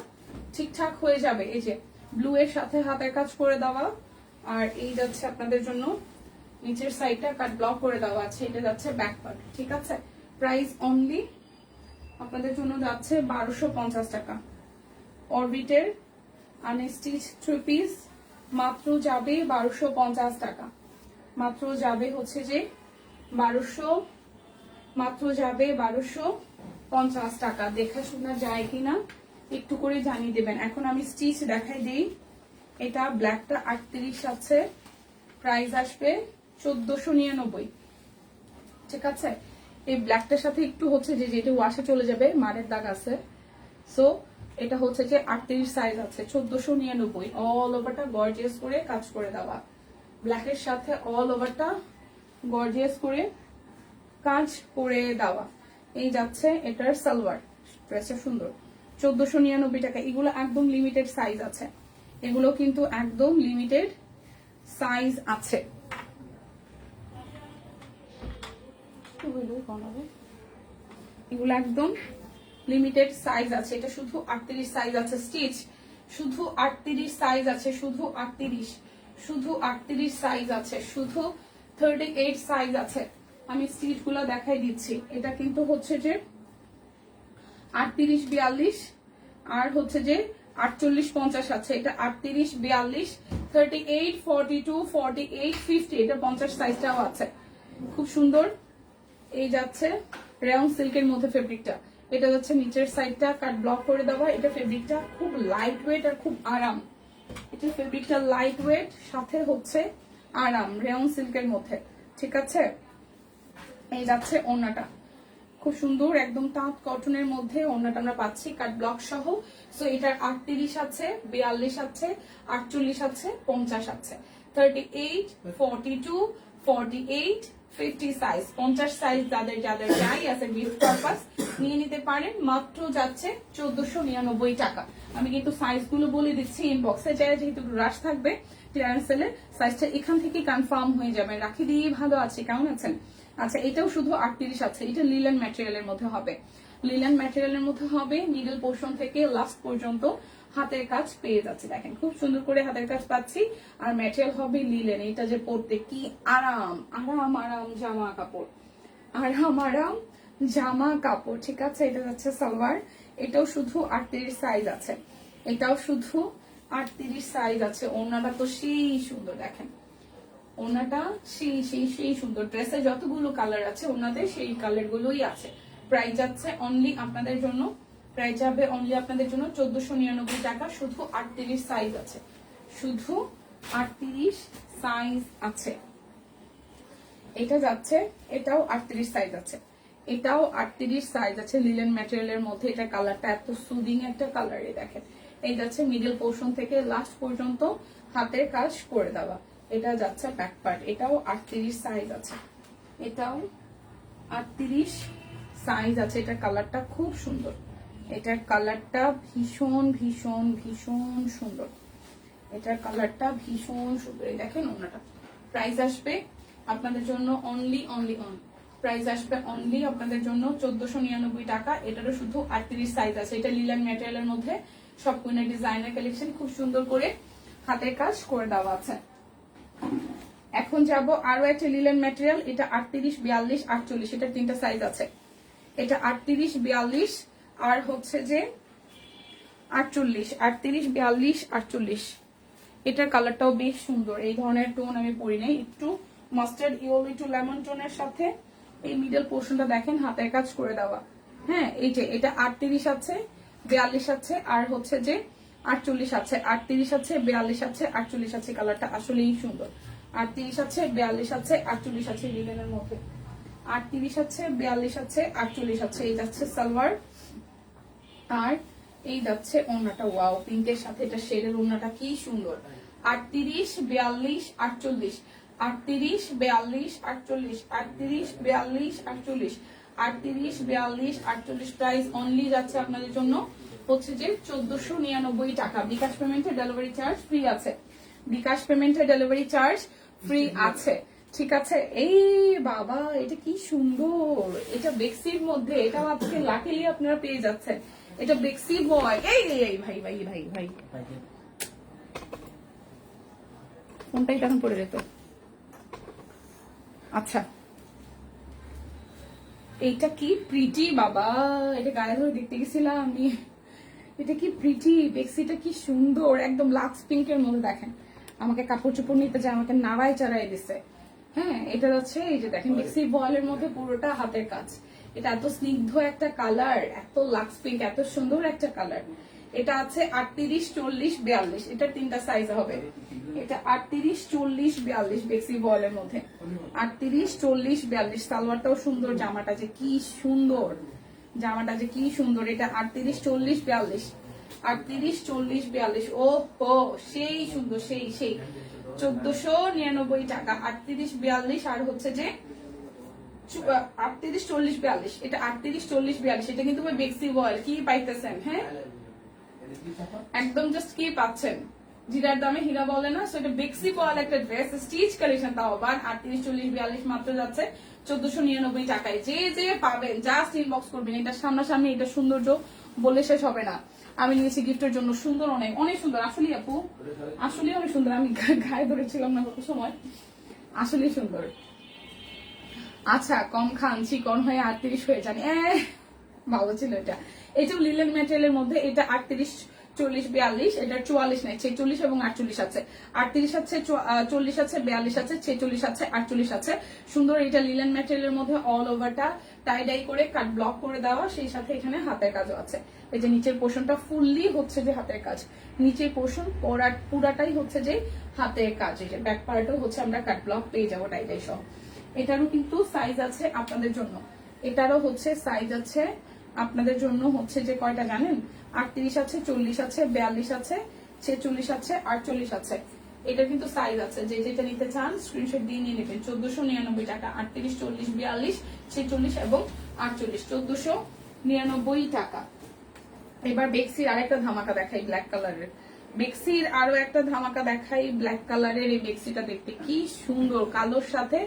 A: ঠিকঠাক হয়ে যাবে। এই যে ব্লু এর সাথে হাতের কাজ করে দেওয়া, আর এই যাচ্ছে আপনাদের জন্য নিচের সাইডটা কাট ব্লক করে দেওয়া আছে। এটা যাচ্ছে ব্যাক পার্ট, ঠিক আছে। প্রাইস অনলি আপনাদের জন্য যাচ্ছে 1250 টাকা। অরবিটের আনস্টিচ 3 পিস মাত্র যাবে 1250 টাকা। মাত্র যাবে হচ্ছে যে 1200, মাত্র যাবে 1250 টাকা। দেখা শোনা যায় কিনা একটু করে জানিয়ে দেবেন। এখন আমি স্টিচ দেখাই দিই। এটা ব্ল্যাকটা 38 আছে, প্রাইস আসবে 1499, ঠিক আছে। এই ব্ল্যাকটার সাথে একটু হচ্ছে যে যেটা ওয়াশে চলে যাবে, মারের দাগ আছে। সো এটা হচ্ছে যে 38 সাইজ আছে, 1499। অল ওভারটা গর্জিয়াস করে কাজ করে দেওয়া, ব্ল্যাকের সাথে অল ওভারটা গর্জিয়াস করে কাজ করে দেওয়া। এই যাচ্ছে এটার সালোয়ার, ড্রেসটা সুন্দর, 1499 টাকা। এগুলো একদম লিমিটেড সাইজ আছে, এগুলো কিন্তু একদম লিমিটেড সাইজ আছে। এগুলো একদম লিমিটেড সাইজ আছে, এটা শুধু 38 সাইজ আছে স্টিচ, শুধু 38 সাইজ আছে, শুধু 38, শুধু 38 সাইজ আছে, শুধু 38 সাইজ আছে। আমি স্টিচ গুলো দেখাই দিচ্ছি। এটা কিন্তু হচ্ছে যে 38 42 আর হচ্ছে যে 48 50 আছে। এটা 38 42 38 42 48 50, এটা 50 সাইজটাও আছে। খুব সুন্দর। এই যাচ্ছে রেয়ন সিল্কের মধ্যে ফেব্রিকটা, এটা যাচ্ছে নিচের সাইডটা কাট ব্লক করে দেওয়া। এটা ফেব্রিকটা খুব লাইট ওয়েট আর খুব আরাম। এটা ফেব্রিকটা লাইট ওয়েট, সাথে হচ্ছে আরাম, রেয়ন সিল্কের মধ্যে। ঠিক আছে, এই যাচ্ছে ওড়নাটা, খুব সুন্দর একদম তাঁত কটনের মধ্যে ওড়নাটা আমরা পাচ্ছি কাট ব্লক সহ। সো এটার 38 আছে, 42 আছে, 48 আছে, 50 আছে, 38 42 48 50 সাইজ, 50 সাইজ যাদের যাদের চাই আছে গিফট পারপাস নিয়ে নিতে পারেন। মাত্র যাচ্ছে 1499 টাকা। আমি কিন্তু সাইজ গুলো বলে দিচ্ছি ইনবক্সে, যারা যেহেতু রাশ থাকবে ক্লিয়ারেন্স সেলে সাইজটা এখান থেকে কনফার্ম হয়ে যাবে। রাখি দিয়ে ভালো আছে, কেমন আছেন? আচ্ছা, এটাও শুধু 38 আছে। এটা লিলেন ম্যাটেরিয়ালের মধ্যে হবে, লিলেন ম্যাটেরিয়ালের মধ্যে হবে। মিডল পোর্শন থেকে লাস্ট পর্যন্ত হাতের কাজ পেয়ে যাচ্ছে, দেখেন খুব সুন্দর করে হাতের কাজ পাচ্ছি। আর ম্যাটেরিয়াল হবে লিলেন। এটা যে পরতে কি আরাম, আরাম আরাম জামা কাপড়, আরাম আরাম জামা কাপড়। ঠিক আছে, এটা যাচ্ছে সালোয়ার, এটাও শুধু 38 সাইজ আছে, এটাও শুধু 38 সাইজ আছে। ওড়নাটা তো সেই সুন্দর, দেখেন ওনাটা সেই সেই সেই সুন্দর। ড্রেসে যতগুলো কালার আছে ওনাদের সেই কালার গুলোই আছে। প্রাইস যাচ্ছে অনলি আপনাদের জন্য, প্রাইস যাবে অনলি আপনাদের জন্য 1499 টাকা। শুধু 38 সাইজ আছে, শুধু 38 সাইজ আছে। এটা যাচ্ছে, এটাও 38 সাইজ আছে, এটাও 38 সাইজ আছে লিলেন ম্যাটেরিয়ালের মধ্যে। এটা কালারটা এত সুদিং একটা কালার, দেখেন এই যাচ্ছে মিডল পোর্শন থেকে লাস্ট পর্যন্ত হাতের কাজ করে দেওয়া। এটা যাচ্ছে ব্যাক পার্ট, এটাও 38 সাইজ আছে, এটাও 38 সাইজ আছে। এটার কালারটা খুব সুন্দর, এটার কালারটা ভীষণ ভীষণ ভীষণ সুন্দর, এটার কালারটা ভীষণ সুন্দর। এই দেখেন ওনাটা। প্রাইস আসবে আপনাদের জন্য অনলি অনলি অন, প্রাইস আসবে অনলি আপনাদের জন্য 1499 টাকা। এটারও শুধু 38 সাইজ আছে। এটা লিলেন ম্যাটেরিয়ালের মধ্যে সব কোন ডিজাইনার কালেকশন, খুব সুন্দর করে হাতের কাজ করে দেওয়া আছে। এখন যাব আরো একটা লিলেন ম্যাটেরিয়াল, এটা 38 42 48, এটা তিনটা সাইজ আছে। এটা 38 42 আর হচ্ছে যে 48, 38 42 48। এটার কালারটাও বেশ সুন্দর। এই ধরনের টোন আমি পরি নাই, একটু মাস্টার্ড ইয়েলো একটু লেমন টোনের সাথে। এই মিডল পোর্শনটা দেখেন হাতের কাজ করে দেওয়া। হ্যাঁ, এই যে এটা 38 আছে, 42 আছে আর হচ্ছে যে 48 আছে। 38 আছে, 42 আছে, 48 আছে। কালারটা আসলেই সুন্দর। 38 আছে, 42 আছে, 48 আছে লিলেনের মধ্যে। 38 আছে, 42 আছে, 48 আছে। এই যাচ্ছে সালোয়ার আর এই যাচ্ছে ওড়নাটা। ওয়াও, পিঙ্কের সাথে এটা শেডের ওড়নাটা কি সুন্দর। 38 42 48, 38 42 48, 38 42 48, 38 42 48। প্রাইস অনলি যাচ্ছে আপনাদের জন্য হচ্ছে যে 1499 টাকা। বিকাশ পেমেন্টে ডেলিভারি চার্জ ফ্রি আছে, বিকাশ পেমেন্টে ডেলিভারি চার্জ ফ্রি আছে। ঠিক আছে, এই বাবা এটা কি সুন্দর। এটা বেক্সির মধ্যে, এটা আজকে লাকিলি আপনারা পেয়ে যাচ্ছেন। এটা বেক্সি বয়। এই এই ভাই ভাই ভাই ভাই ফোনটাই তখন পড়ে যেত। আচ্ছা, এইটা কি প্রিটি বাবা, এটা গায়ে ধরে দেখতে গেছিলাম আমি। এটা কি প্রিটি, বেক্সিটা কি সুন্দর, একদম লাক্স পিঙ্কের মধ্যে। দেখেন আমাকে কাপড় চোপড় নিতে যায়, আমাকে নাড়াই চাড়াই দিছে। হ্যাঁ, এটা হচ্ছে এই যে দেখেন বেক্সি বয়েলের মধ্যে পুরোটা হাতের কাজ। এটা এত স্নিগ্ধ একটা কালার, এত লাক্স পিঙ্ক, এত সুন্দর একটা কালার। এটা আছে 38 40 42, এটা তিনটা সাইজ হবে। এটা 38 40 42 বেক্সি বয়েলের মধ্যে। 38 40 42। সালোয়ারটাও সুন্দর, জামাটা যে কি সুন্দর, জামাটা যে কি সুন্দর। এটা 38 40 42, 38 40 42। ও হো, সেই সুন্দর, সেই সেই। 1499 টাকা। 38 42 আর হচ্ছে যে 38, 40, 42, এটা 38, 40, 42, এটা কিন্তু বেক্সি বয়েল কি পাইতেছেন? হ্যাঁ, একদম জাস্ট কি পাচ্ছেন, জিরার দামে হীরা বলে না। সেটা বেক্সি বয়েল একটা ড্রেস, স্টিচ কালেকশন, তাও আবার 38, 40, 42 মাত্র যাচ্ছে 1499 টাকায়। যে যে পাবেন জাস্ট ইনবক্স করবেন। এটা সামনাসামনি, এটা সৌন্দর্য বলে শেষ হবে না। আমি নিয়েছি গিফটের জন্য, সুন্দর, অনেক অনেক সুন্দর। আসলে আপু আসলে অনেক সুন্দর, আমি গায়ে ধরেছিলাম না কত সময়, আসলে সুন্দর। আচ্ছা, কম খান, চিকন হয়ে 38 হয়ে যান। ভালো ছিল এটা। এটাও লিলেন ম্যাটেরিয়ালের মধ্যে, এটা 38, 40, 42, এটা 44 নাই, 46 এবং 48 আছে। 38 আছে, 40 আছে, 42 আছে, 46 আছে, 48 আছে। সুন্দর, এটা লিলেন ম্যাটেরিয়ালের মধ্যে অল ওভারটা টাই ডাই করে কাট ব্লক করে দেওয়া, সেই সাথে এখানে হাতের কাজও আছে। এই যে নিচের পোর্শনটা ফুললি হচ্ছে যে হাতের কাজ, নিচের পোর্শন পুরাটাই হচ্ছে যে হাতের কাজ। এই যে ব্যাক পার্টও হচ্ছে আমরা কাট ব্লক পেয়ে যাবো টাই ডাই সহ। এটারও কিন্তু সাইজ আছে আপনাদের জন্য, এটারও হচ্ছে সাইজ আছে আপনাদের জন্য, হচ্ছে যে কয়টা জানেন? 38 আছে, 40 আছে, 42 আছে, 46 আছে, 48 আছে। এটা কিন্তু সাইজ আছে, যে যেটা নিতে চান স্ক্রিনশট দিয়ে নিয়ে নেবেন। 1499 টাকা, 38, 40, 42, 46 এবং 48, 1499 টাকা। এবার বেক্সির আরেকটা ধামাকা দেখাই, ব্ল্যাক কালারের। বেক্সির আরো একটা ধামাকা দেখাই, ব্ল্যাক কালারের। এই বেক্সিটা দেখতে কি সুন্দর, কালোর সাথে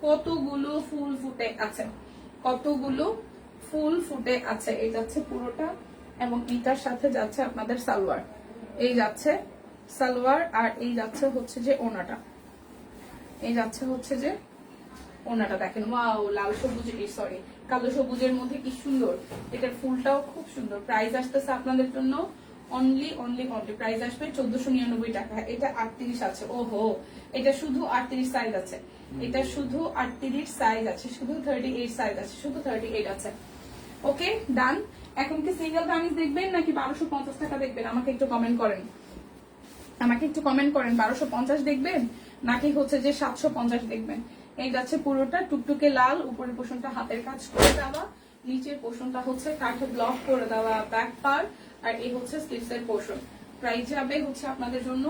A: কতগুলো ফুল ফুটে আছে, কতগুলো ফুল ফুটে আছে। এই যাচ্ছে পুরোটা, এবং এটার সাথে যাচ্ছে আপনাদের সালোয়ার, এই যাচ্ছে সালোয়ার, আর এই যাচ্ছে হচ্ছে যে ওনাটা, এই যাচ্ছে হচ্ছে যে ওনাটা। দেখেন, ওয়াও, লাল সবুজ, সরি কালো সবুজের মধ্যে কি সুন্দর। এটার ফুলটাও খুব সুন্দর। প্রাইস আসতেছে আপনাদের জন্য অনলি প্রাইস আসবে 1499 টাকা। এটা 38 আছে, ওহো, এটা শুধু 38 সাইজ আছে, এটা শুধু 38 সাইজ আছে, শুধু 38 সাইজ আছে, শুধু 38 আছে। ওকে, ডান। এখন কি সিঙ্গেল কামিজ দেখবেন নাকি 1250 টাকা দেখবেন? আমাকে একটু কমেন্ট করেন, 1250 দেখবেন নাকি হচ্ছে যে 750 দেখবেন? এই যাচ্ছে পুরোটা টুকটুকে লাল, উপরের পোর্শনটা হাতের কাজ করে দেওয়া, নিচের পোর্শনটা হচ্ছে কাঠে ব্লক করে দেওয়া ব্যাক পার্ট, আর এই হচ্ছে স্লিভসের পোর্শন। প্রাইস যাবে হচ্ছে আপনাদের জন্য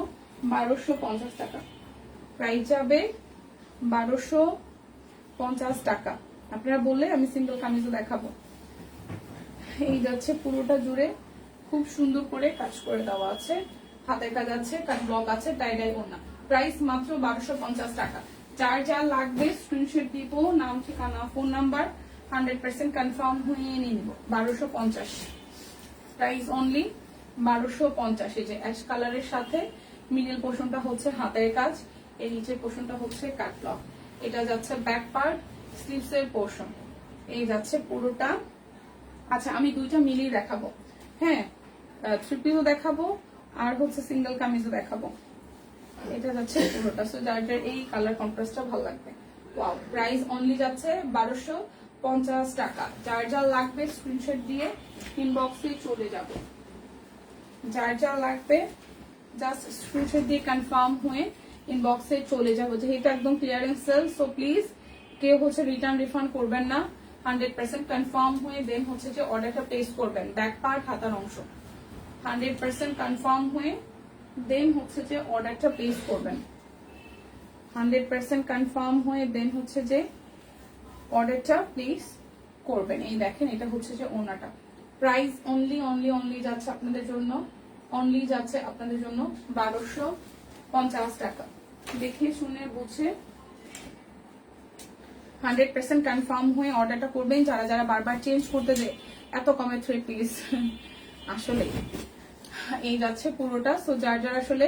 A: 1250 টাকা, প্রাইস যাবে 1250 টাকা। আপনারা বললে আমি সিঙ্গেল কামিজও দেখাবো। এই যাচ্ছে পুরোটা জুড়ে খুব সুন্দর করে কাজ করে দেওয়া আছে, হাতের কাজ আছে, কাট ব্লক আছে, টাই ডাই ওড়না। প্রাইস মাত্র 1250 টাকা। যার যা লাগবে স্ক্রিনশট দিব, নাম, ঠিকানা, ফোন নাম্বার, 100% কনফার্ম হয়ে নিয়ে নিব। 1250 প্রাইস অনলি 1250। এই যে অ্যাশ কালারের সাথে মিডল পোর্শনটা হচ্ছে হাতের কাজ, এই নিচের পোর্শনটা হচ্ছে কাট ব্লক। এটা যাচ্ছে ব্যাক পার্ট, স্লিভস এর পোর্শন, এই যাচ্ছে পুরোটা। আচ্ছা, আমি দুইটা মিলিয়ে দেখাবো, হ্যাঁ, থ্রি পিসও দেখাবো আর হচ্ছে সিঙ্গেল কামিজও দেখাবো। এটা যাচ্ছে পুরোটা, সো যার যার এই কালার কন্ট্রাস্টটা ভালো লাগবে। ওয়াও, প্রাইস অনলি যাচ্ছে 1250 টাকা। যার যা লাগবে স্ক্রিনশট দিয়ে ইনবক্সে চলে যাব, যার যা লাগবে জাস্ট স্ক্রিনশট দিয়ে কনফার্ম হয়ে ইনবক্সে চলে যাবো। যেহেতু একদম ক্লিয়ারেন্স সেল, সো প্লিজ কেউ হচ্ছে রিটার্ন রিফান্ড করবেন না, 100% কনফার্ম হয়ে দেন হচ্ছে যে অর্ডারটা প্লেস করবেন। ব্যাক পার্ট, হাতার অংশ 100% কনফার্ম হয়ে দেন হচ্ছে যে অর্ডারটা প্লেস করবেন, 100% কনফার্ম হয়ে দেন হচ্ছে যে অর্ডারটা প্লেস করবেন। এই দেখেন, এটা হচ্ছে যে ওনাটা। প্রাইস অনলি যাচ্ছে আপনাদের জন্য, অনলি যাচ্ছে আপনাদের জন্য 1250 টাকা। দেখে শুনে বুঝে 100% কনফার্ম হয়ে অর্ডারটা করবেন। যারা যারা বারবার চেঞ্জ করতে যে এত কমে 3 পিস, আসলে এই যাচ্ছে পুরোটা। সো যার যারা আসলে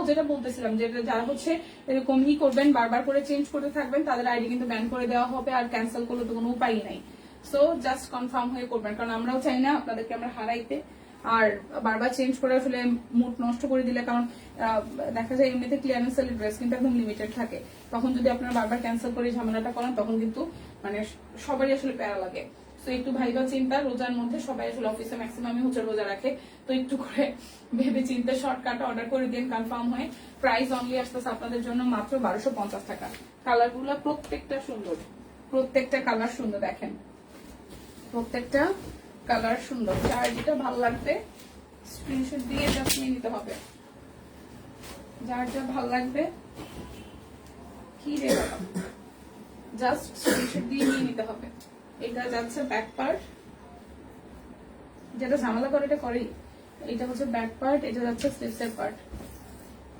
A: যেটা বলতেছিলাম, যে যারা হচ্ছে এরকম করবেন, বারবার করে চেঞ্জ করতে থাকবেন, তাদের আইডি কিন্তু ব্যান করে দেওয়া হবে, আর ক্যান্সেল করলে তো কোনো উপায় নাই। সো জাস্ট কনফার্ম হয়ে করবেন, কারণ আমরাও চাই না আপনাদেরকে আমরা হারাইতে, আর বারবার চেঞ্জ করে আসলে মুড নষ্ট করে দিলে, কারণ দেখা যায় এমনিতে ক্লিয়ারেন্স সেলের ড্রেস কিন্তু একদম লিমিটেড থাকে, তখন যদি আপনারা বারবার ক্যান্সেল করে ঝামেলাটা করেন, তখন কিন্তু মানে সবারই আসলে প্যারা লাগে। তো একটু ভাইবা চিন্তা, রোজার মধ্যে সবাই আসলে অফিসে ম্যাক্সিমামই হচ্ছে রোজা রাখে, তো একটু করে ভেবে চিন্তে শর্টকাট অর্ডার করে দিন কনফার্ম হয়ে। প্রাইস অনলি আসতেছে আপনাদের জন্য মাত্র 1250 টাকা। কালারগুলো প্রত্যেকটা সুন্দর, প্রত্যেকটা কালার সুন্দর, দেখেন প্রত্যেকটা কালার সুন্দর। যার যেটা ভালো লাগবে স্ক্রিনশট দিয়ে জাস্ট নিয়ে নিতে হবে, যার যা ভালো লাগবে। কি রে বাবা, জাস্ট স্ক্রিনশট দিয়ে নিয়ে নিতে হবে। এটা যাচ্ছে ব্যাক পার্ট, যেটা ঝামেলা করে এটা করেই। এটা হচ্ছে ব্যাক পার্ট, এটা যাচ্ছে স্লিভসের পার্ট,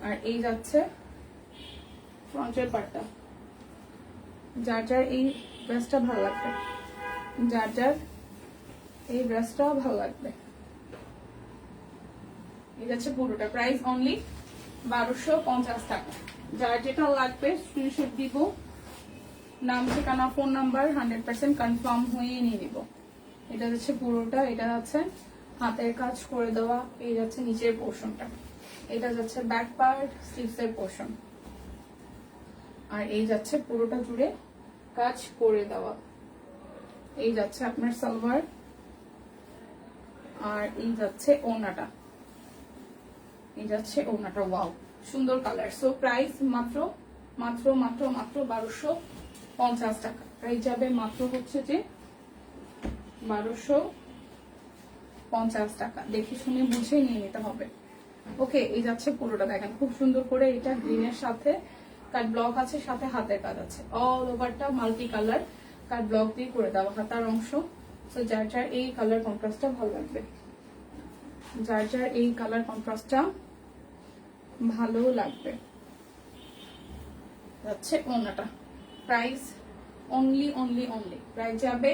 A: আর এই যাচ্ছে ফ্রন্টের পার্টটা। যার যার এই ড্রেসটা ভালো লাগবে, যার যার এই ড্রেসটা ভালো লাগবে। এই যাচ্ছে পুরোটা, প্রাইস অনলি 1250 টাকা। যার যেটা লাগবে স্ক্রিনশট দিব, নাম ঠিকানা ফোন নাম্বার 100% কনফার্ম হয়ে নিয়ে নিব। এটা যাচ্ছে পুরোটা, এটা যাচ্ছে হাতের কাজ করে দেওয়া, এই যাচ্ছে নিচের পোর্শনটা, এটা যাচ্ছে ব্যাক পার্ট স্লিভসের পোর্শন, আর এই যাচ্ছে পুরোটা জুড়ে কাজ করে দেওয়া। এই যাচ্ছে আপনার সালোয়ার, আর এই যাচ্ছে ওড়নাটা, এই যাচ্ছে ওড়নাটা। ওয়াও, সুন্দর কালার। সো প্রাইস মাত্র মাত্র মাত্র মাত্র 1250 টাকা। প্রাইস যাবে মাত্র হচ্ছে যে 1250 টাকা। দেখে শুনে বুঝে নিয়ে নিতে হবে। ওকে, এই যাচ্ছে পুরোটা, দেখেন খুব সুন্দর করে। এটা গ্রিনের সাথে কাট ব্লক আছে, সাথে হাতের কাজ আছে, অল ওভারটা মাল্টি কালার কাট ব্লক দিয়ে করে দেওয়া হাতার অংশ। সো যার যার এই কালার কন্ট্রাস্টটা ভালো লাগবে, যার যার এই কালার কন্ট্রাস্টটা ভালো লাগবে। যাচ্ছে ওড়নাটা, price only only only, price যাবে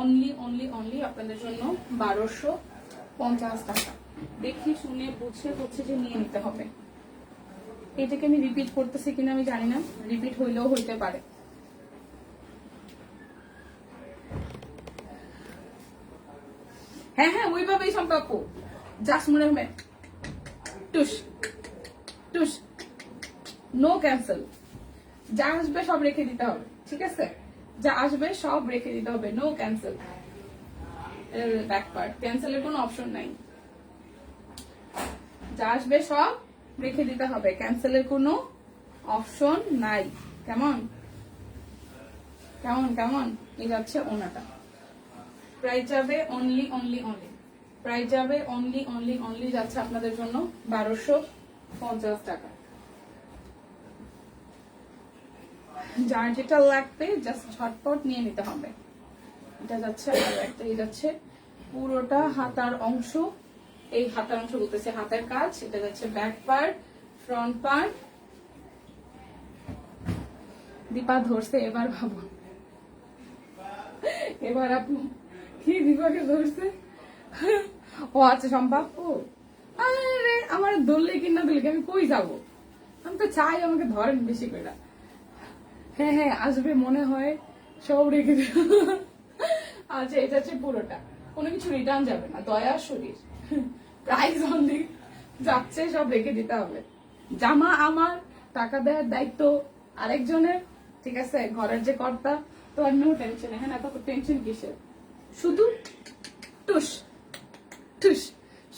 A: অনলি অনলি অনলি আপনাদের জন্য 1250 টাকা। দেখি শুনে বুঝে হচ্ছে যে নিয়ে নিতে হবে। এটাকে আমি রিপিট করতেছি কিনা আমি জানি না, রিপিট হইলেও হইতে পারে। হ্যাঁ হ্যাঁ, ওইভাবেই সম্পর্ক। জাস্ট মনে হবে টুস টুস, নো ক্যান্সেল। যা আসবে সব রেখে দিতে হবে, ঠিক আছে? যা আসবে সব রেখে দিতে হবে, নো ক্যান্সেল। ব্যাক পার্ট ক্যান্সেলের কোনো অপশন নাই, যা আসবে সব রেখে দিতে হবে, ক্যান্সেলের কোনো অপশন নাই। কেমন কেমন কেমন? এই যাচ্ছে ওনাটা, প্রাইস যাবে অনলি অনলি অনলি, প্রাইস যাবে অনলি অনলি অনলি, যাচ্ছে আপনাদের জন্য 1250 টাকা। যার যেটা লাগবে জাস্ট ঝটপট নিয়ে নিতে হবে। এটা যাচ্ছে আর একটা, এই যাচ্ছে পুরোটা হাতার অংশ, এই হাতার অংশ বলতেছে হাতের কাজ। এটা যাচ্ছে back part, front part. Dipa ধরছে, এবার ভাবো, এবার আপু কি দীপাকে ধরছে? ও আচ্ছা, সম্ভব। ও আরে আমার ধরলে কিনা ধরলে আমি কই যাবো? আমি তো চাই আমাকে ধরেন বেশি করে। হ্যাঁ হ্যাঁ, আসবে মনে হয়, সব রেখে দেব। আচ্ছা, এটা হচ্ছে পুরোটা, কোনো কিছু রিটার্ন যাবে না, দয়া শরীর। প্রাইস অনলি, যাচ্ছে সব রেখে দিতে হবে। জামা আমার, টাকা দেওয়ার দায়িত্ব আরেকজনের, ঠিক আছে? ঘরের যে কর্তা, তো আর নো টেনশন। হ্যাঁ, এত টেনশন কিসের? শুধু টুস টুস,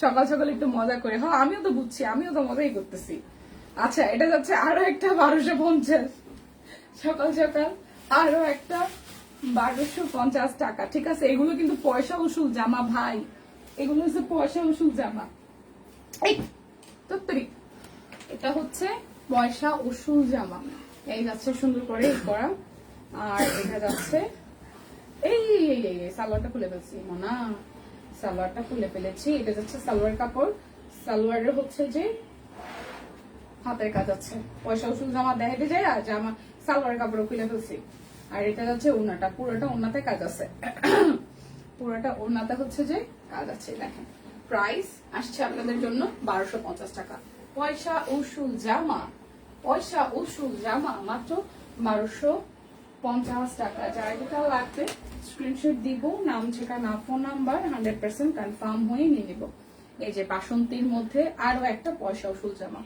A: সকাল সকাল একটু মজা করে। হ্যাঁ, আমিও তো বুঝছি, আমিও তো মজাই করতেছি। আচ্ছা, এটা যাচ্ছে আরো একটা 1250, সকাল সকাল আরো একটা 1250 টাকা, ঠিক আছে? এগুলো কিন্তু পয়সা উসুল জামা ভাই, এগুলো হচ্ছে পয়সা উসুল জামা। এই তত্তরি, এটা হচ্ছে পয়সা উসুল জামা। এই যাচ্ছে সুন্দর করে করা, আর এটা যাচ্ছে এই সালোয়ারটা খুলে ফেলছি, মনা সালোয়ারটা খুলে ফেলেছি। এটা যাচ্ছে সালোয়ার কাপড়, সালোয়ারের হচ্ছে যে হাতের কাজ আছে। পয়সা উসুল জামা দেখাতে যায়, আর জামা সালোয়ার কাপড় খুলে ফেলছি। আর এটা যাচ্ছে ওড়নাটা, পুরোটা ওড়নাতে কাজ আছে, পুরোটা ওড়নাতে হচ্ছে যে কাজ আছে। দেখেন প্রাইস আসছে আপনাদের জন্য 1250 টাকা। পয়সা উসুল জামা, পয়সা উসুল জামা মাত্র 1250 টাকা। যার যেটা লাগবে স্ক্রিনশট দিব, নাম ঠিকানা ফোন নাম্বার 100% কনফার্ম হয়ে নিয়ে নিব। এই যে বাসন্তীর মধ্যে আরো একটা পয়সা উসুল জামা,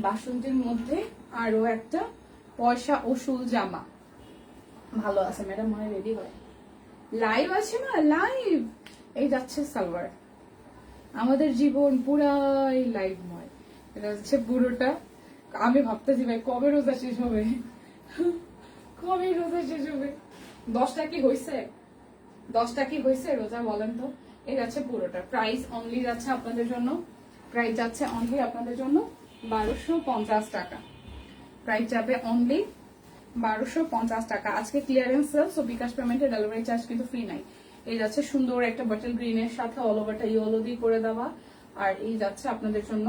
A: বাসন্তীর মধ্যে আরো একটা পয়সা উসুল জামা। ভালো আছে ম্যাডাম, মনে রেডি হয়, লাইভ আছে না, লাইভ। এই যাচ্ছে সালোয়ার, আমাদের জীবন পুরাই লাইভময়। এটা হচ্ছে পুরোটা। আমি ভাবতেছি ভাই কবে রোজা শেষ হবে, কবে রোজা শেষ হবে? 10টা কি হয়েছে, 10টা কি হয়েছে রোজা বলেন তো? এই যাচ্ছে পুরোটা, প্রাইস অনলি যাচ্ছে আপনাদের জন্য, প্রাইস যাচ্ছে অনলি আপনাদের জন্য 1250 টাকা। প্রাইস যাবে অনলি 1250 টাকা। আজকে ক্লিয়ারেন্স সেল, সো বিকাশ পেমেন্টের ডেলিভারি চার্জ কিন্তু ফ্রি নাই। এই যাচ্ছে সুন্দর একটা বটল গ্রিনের সাথে অল ওভারটা ইয়েলো দিয়ে করে দেওয়া, আর এই যাচ্ছে আপনাদের জন্য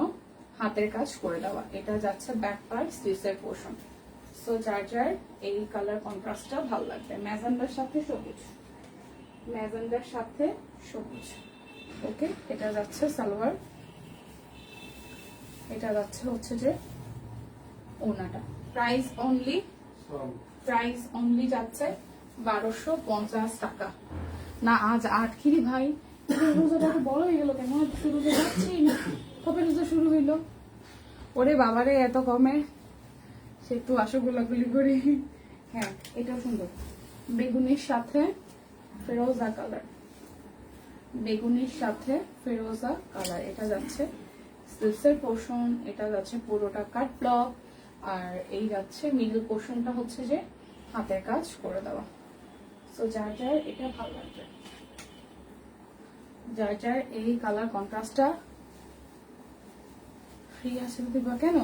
A: হাতের কাজ করে দেওয়া। এটা যাচ্ছে ব্যাক পার্ট স্লিভসের পোর্শন। সো যার যার এই কালার কন্ট্রাস্টটা ভালো লাগবে, ম্যাজেন্ডার সাথে সবুজ, ম্যাজেন্ডার সাথে সবুজ। ওকে, এটা যাচ্ছে সালোয়ার, এটা যাচ্ছে হচ্ছে যে ওনাটা। প্রাইস অনলি যাচ্ছে 1250 টাকা। না আজ আটখিরি ভাই, রোজাটা তো বড় হয়ে গেল কেন? রোজা যাচ্ছি না, কবে রোজা শুরু হইলো? ওরে বাবারে, এত কমে সে একটু আসো গোলাগুলি করি। হ্যাঁ, এটা সুন্দর, বেগুনির সাথে ফেরোজা কালার, বেগুনির সাথে ফেরোজা কালার। এটা যাচ্ছে স্লিভসের পোর্শন, এটা যাচ্ছে পুরোটা কাট ব্লক, আর এই যাচ্ছে মিডল পোর্শনটা হচ্ছে যে হাতের কাজ করে দেওয়া। সো যার যার এটা ভালো লাগবে, যার যার এই কালার কন্ট্রাস্টটা ফ্রি আছে দিবা কেন?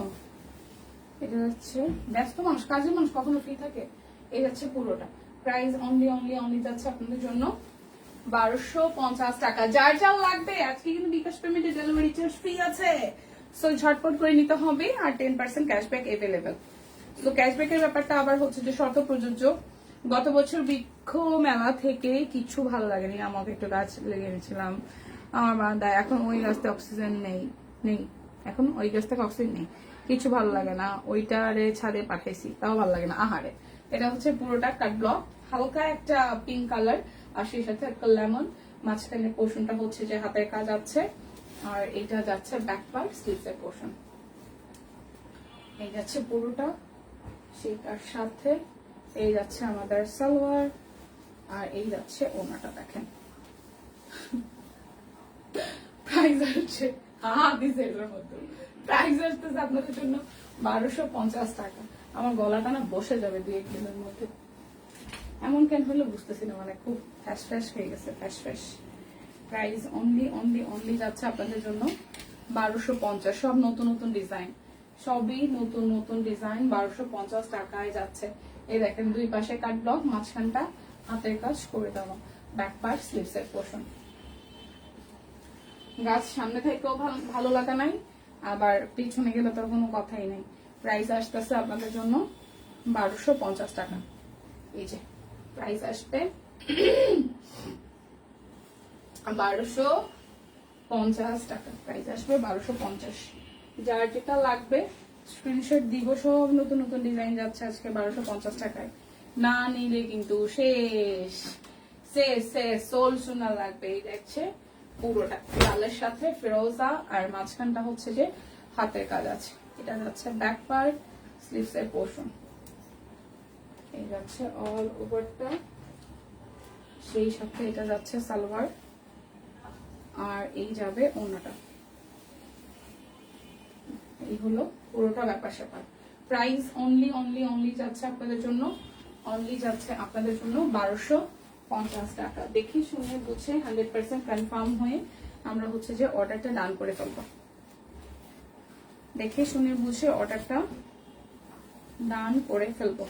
A: এটা যাচ্ছে ব্যস্ত মানুষ, কাজের মানুষ কখনো ফ্রি থাকে? এই যাচ্ছে পুরোটা। প্রাইস অনলি যাচ্ছে আপনাদের জন্য 1250 টাকা। যার যার লাগবে আজকে কিন্তু বিকাশ পেমেন্টে ডেলিভারি চার্জ ফ্রি আছে, সো ঝটপট করে নিতে হবে। আর 10% ক্যাশব্যাক এভেলেবেল। তো ক্যাশব্যাকের ব্যাপারটা আবার হচ্ছে যে শর্ত প্রযোজ্য। গত বছর বৃক্ষ মেলা থেকে কিছু ভালো লাগেনি, আমাকে একটু গাছ লেগেছিলাম আমার বান্দা, এখন ওই গাছতে অক্সিজেন নেই, এখন ওই গাছ থেকে অক্সিজেন নেই, কিছু ভালো লাগে না। ওইটারে ছাদে পাঠাইছি, তাও ভালো লাগে না। আহারে, এটা হচ্ছে পুরোটা কাট ব্লক, হালকা একটা পিঙ্ক কালার, আর সেই সাথে একটা লেমন। মাঝখানে পোর্শনটা হচ্ছে যে হাতের কাজ আছে, আর এইটা যাচ্ছে ব্যাক পার্ট স্লিভসের পোর্শন। এই যাচ্ছে পুরোটা, সেটার সাথে এই যাচ্ছে আমাদের সালোয়ার, আর এই যাচ্ছে ওনাটা। দেখেন প্রাইস হচ্ছে প্রাইস আসতেছে আপনাদের জন্য 1250 টাকা। আমার গলাটা না বসে যাবে 2-1 দিনের মধ্যে, এমন কেন হলো বুঝতেছি না, মানে খুব ফ্যাশ হয়ে গেছে, ফ্যাশ। প্রাইস অনলি যাচ্ছে আপনাদের জন্য 1250। সব নতুন ডিজাইন, সবই নতুন ডিজাইন 1250 টাকায় যাচ্ছে। এই দেখেন দুই পাশে কাট ব্লক, মাঝখানটা হাতের কাজ করে দেওয়া, ব্যাক পার্ট স্লিভসের পোর্শন। গাছ সামনে থেকেও ভালো লাগা নাই, আবার পিছনে গেলে তো কোনো কথাই নেই। প্রাইস আসতেছে আপনাদের জন্য 1250 টাকা। এই যে প্রাইস আসবে 1250 টাকা, প্রাইস আসবে 1250। যার যেটা লাগবে স্ক্রিনশট দিব, সব নতুন ডিজাইন যাচ্ছে আজকে 1250 টাকায়। না নিলে কিন্তু শেষ। সোল সোনা লাগবে। এই দেখছে পুরোটা লালের সাথে ফিরোজা, আর মাঝখানটা হচ্ছে যে হাতের কাজ আছে। এটা যাচ্ছে ব্যাক পার্ট স্লিভস এর পোর্শন, এই যাচ্ছে অল ওভারটা, সেই সাথে এটা যাচ্ছে সালোয়ার, আর এই যাবে ওড়নাটা। এই হলো পুরোটা ব্যাপার স্যাপার। প্রাইস অনলি যাচ্ছে আপনাদের জন্য, 1250 টাকা। দেখি শুনে বুঝে 100% কনফার্ম হয়ে আমরা হচ্ছে যে অর্ডারটা ডান করে ফেলবো। দেখে শুনে বুঝে অর্ডারটা ডান করে ফেলবো।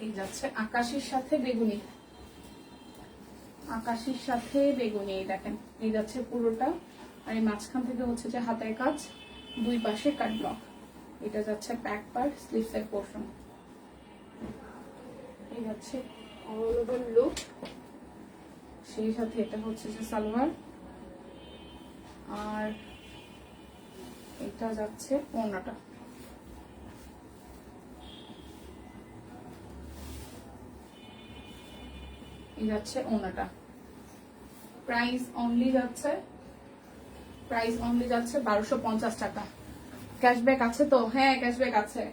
A: এই যাচ্ছে আকাশের সাথে বেগুনি, দেখেন এই যাচ্ছে পুরোটা, আর এই মাঝখান থেকে হচ্ছে যে হাতের কাজ, দুই পাশে কাট ব্লক। এটা যাচ্ছে ব্যাক পার্ট স্লিভস এর পোর্শন। এই যাচ্ছে অল ওভার লুক, সেই সাথে এটা হচ্ছে যে সালোয়ার, আর এটা যাচ্ছে ওড়নাটা। এই যাচ্ছে ওড়নাটা। প্রাইস অনলি যাচ্ছে 1250 টাকা। ক্যাশব্যাক আছে তো? হ্যাঁ ক্যাশব্যাক আছে,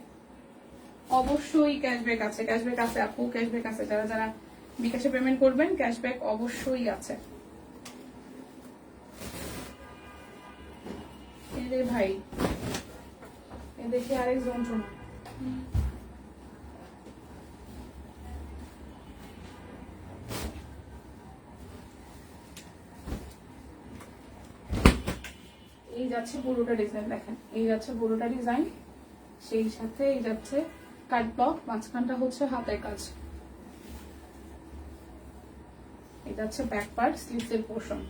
A: অবশ্যই ক্যাশব্যাক আছে আপু, ক্যাশব্যাক আছে। যারা যারা বিকাশে পেমেন্ট করবেন ক্যাশব্যাক অবশ্যই আছে। এরে ভাই, এ দেখি আরেক যন্ত্রণা। যাচ্ছে পুরোটা ডিজাইন, দেখেন এই যাচ্ছে পুরোটা ডিজাইন, সেই সাথে এই যাচ্ছে কাট ব্লক, মাঝখানটা হচ্ছে হাতের কাজ। এটা হচ্ছে ব্যাক পার্ট, স্লিভসের পোর্শন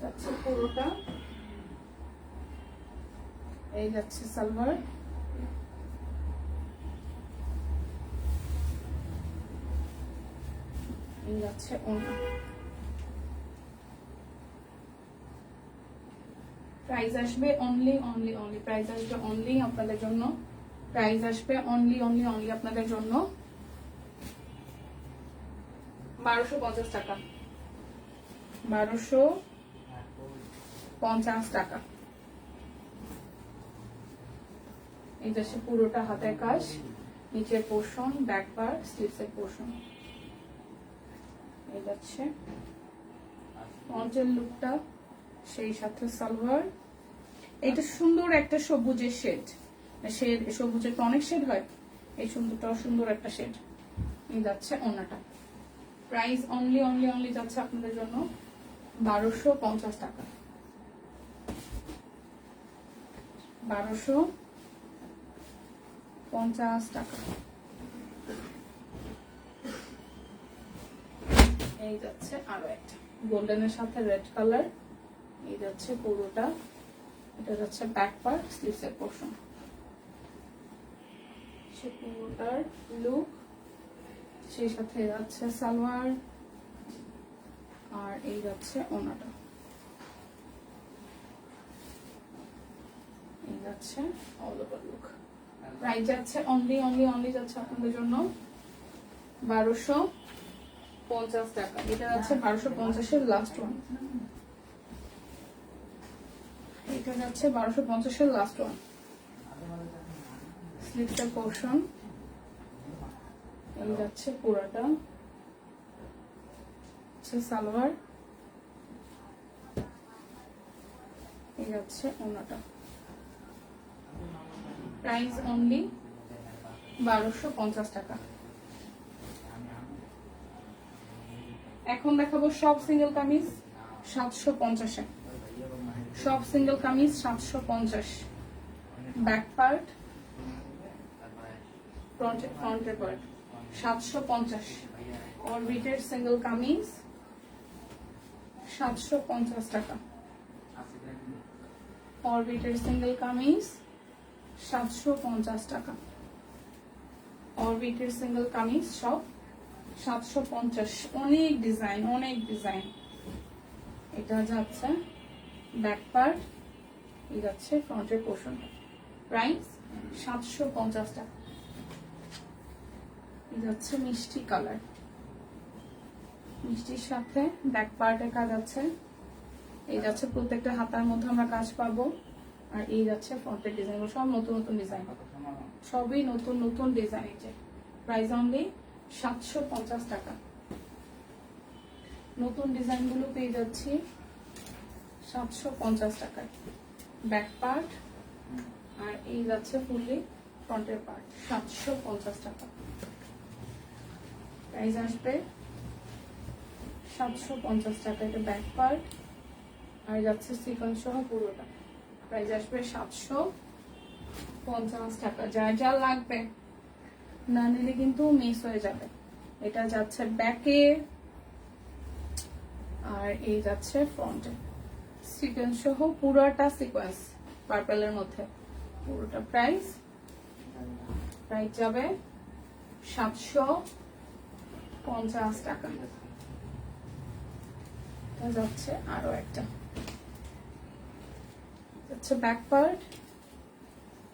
A: যাচ্ছে পুরোটা। এই যাচ্ছে সালোয়ার, এই যাচ্ছে ওড়না। প্রাইস আসবে অনলি প্রাইস আসবে অনলি আপনাদের জন্য, প্রাইস আসবে অনলি আপনাদের জন্য 1250 টাকা, 1250 টাকা। এই যাচ্ছে পুরোটা হাতের কাজ, নিচের পোর্শন, ব্যাক পার্ট, স্লিভসের পোর্শন। এই যাচ্ছে ফ্রন্টের লুকটা, সেই সাথে সালোয়ার। এটা সুন্দর একটা সবুজের শেড, সবুজের তো অনেক শেড হয়, এই সুন্দরটাও সুন্দর একটা শেড। এই যাচ্ছে ওড়নাটা। প্রাইস অনলি যাচ্ছে আপনাদের জন্য 1250 টাকা, 1250 টাকা। এই যাচ্ছে আরো একটা গোল্ডেনের সাথে রেড কালার, এই যাচ্ছে পুরোটা, এটা যাচ্ছে ব্যাক পার্ট, স্লিভসের পোর্শন, সে পুরোটার লুক, সেই সাথে যাচ্ছে সালোয়ার, আর এই যাচ্ছে ওড়নাটা। এই যাচ্ছে অল ওভার লুক। প্রাইস যাচ্ছে অনলি যাচ্ছে আপনাদের জন্য 1250 টাকা। এটা যাচ্ছে 1250 এর লাস্ট ওয়ান, এটা যাচ্ছে 1250 এর লাস্ট ওয়ান। স্লিভসের পোর্শন, এই যাচ্ছে পুরোটা, সালোয়ার, এই যাচ্ছে ওড়নাটা। প্রাইস অনলি 1250 টাকা। এখন দেখাবো সব সিঙ্গেল কামিজ 750 এ, সব সিঙ্গেল কামিজ 750, ব্যাক পার্ট, ফ্রন্টের পার্ট 750। অরবিটের সিঙ্গেল কামিজ 750 টাকা, অরবিটের সিঙ্গেল কামিজ 750 টাকা, অরবিটের সিঙ্গেল কামিজ সব 750। অনেক ডিজাইন। এটা যাচ্ছে ব্যাক পার্ট, এই যাচ্ছে ফ্রন্টের পোর্শন। প্রাইস 750 টাকা। এই যাচ্ছে মিষ্টি কালার, মিষ্টির সাথে ব্যাক পার্টের কাজ আছে, এই যাচ্ছে প্রত্যেকটা হাতার মধ্যে আমরা কাজ পাবো, আর এই যাচ্ছে ফ্রন্টের ডিজাইন, সব নতুন ডিজাইন, সবই নতুন ডিজাইন। এই যে প্রাইস অনলি 750 টাকা। নতুন ডিজাইন গুলো পেয়ে যাচ্ছি 750 টাকায়। ব্যাক পার্ট আর এই যাচ্ছে ফুললি ফ্রন্টের পার্ট 750 টাকা। প্রাইস আসবে 750 টাকা। এটা ব্যাক পার্ট আর যাচ্ছে সিকোয়েন্স সহ পুরোটা। প্রাইস আসবে 750 টাকা। যা লাগবে না নিলে কিন্তু মিস হয়ে যাবে। এটা যাচ্ছে ব্যাকে আর এই যাচ্ছে ফ্রন্টে, সিকোয়েন্স সহ পুরোটা, সিকোয়েন্স পার্পলের মধ্যে পুরোটা। প্রাইস যাবে 750 টাকা। যাচ্ছে আরো একটা, যাচ্ছে ব্যাক পার্ট,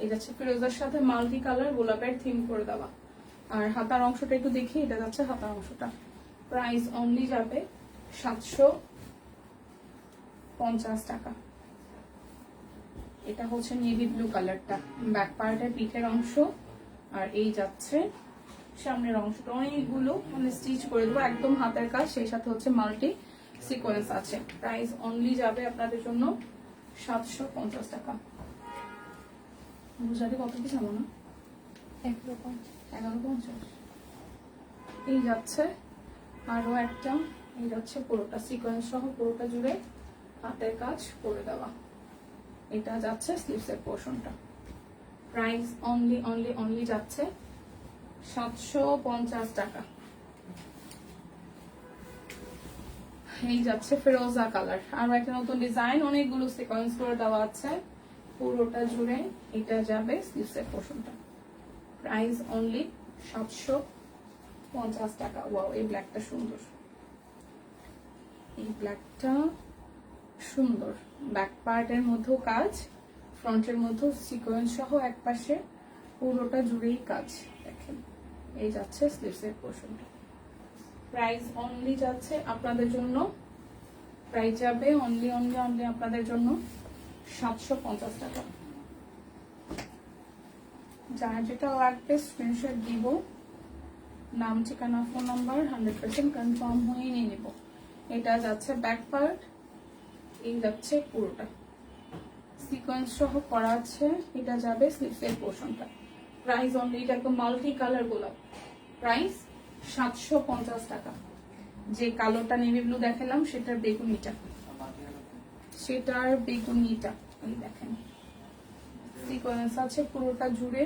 A: এই যাচ্ছে ফিরোজার সাথে মাল্টি কালার গোলাপের থিম করে দেওয়া। আর হাতার অংশটা একটু দেখি, এটা যাচ্ছে হাতার অংশটা। প্রাইস অনলি যাবে 750 টাকা। এটা হচ্ছে নেভি ব্লু কালারটা, ব্যাক পার্টের পিঠের অংশ, আর এই যাচ্ছে সামনের অংশটা। অনেকগুলো মানে স্টিচ করে দেবো, একদম হাতের কাজ, সেই সাথে হচ্ছে মাল্টি সিকোয়েন্স আছে। প্রাইস অনলি যাবে আপনাদের জন্য 750 টাকা। বুঝাতে কত কি জানো না? 1150। এই যাচ্ছে আরো একটা, এই যাচ্ছে পুরোটা সিকোয়েন্স সহ পুরোটা জুড়ে হাতের কাজ করে দেওয়া। এটা যাচ্ছে স্লিভসের পোর্শনটা। প্রাইস অনলি অনলি অনলি যাচ্ছে 750 টাকা। এই যাচ্ছে ফিরোজা কালার, আর একটা নতুন ডিজাইন, অনেকগুলো সিকোয়েন্স করে দেওয়া আছে পুরোটা জুড়ে। এটা যাবে স্লিভসের পোর্শনটা। প্রাইস অনলি 750 টাকা। ওয়াও, এই ব্ল্যাকটা সুন্দর, এই ব্ল্যাকটা সুন্দর। ব্যাক পার্টের মধ্যেও কাজ, ফ্রন্টের মধ্যেও সিকোয়েন্স সহ এক পাশে পুরোটা জুড়েই কাজ। দেখেন, এই যাচ্ছে স্লিভসের পোর্শনটা। প্রাইস অনলি যাচ্ছে আপনাদের জন্য, প্রাইস যাবে অনলি অনলি অনলি আপনাদের জন্য 750 টাকা। যার যেটা লাগবে স্ক্রিনশট দিব, নাম ঠিকানা ফোন নাম্বার 100% কনফার্ম হয়ে নিয়ে নিব। এটা যাচ্ছে ব্যাক পার্ট, এই যাচ্ছে পুরোটা সিকোয়েন্স সহ করা আছে। এটা যাবে স্লিভসের পোর্শনটা। প্রাইস অনলি, এটা একদম মাল্টি কালার গোলাপ। প্রাইস 750 টাকা। যে কালোটা নেভি ব্লু দেখালাম সেটার বেগুনিটা, এই দেখেন সিকোয়েন্স আছে পুরোটা জুড়ে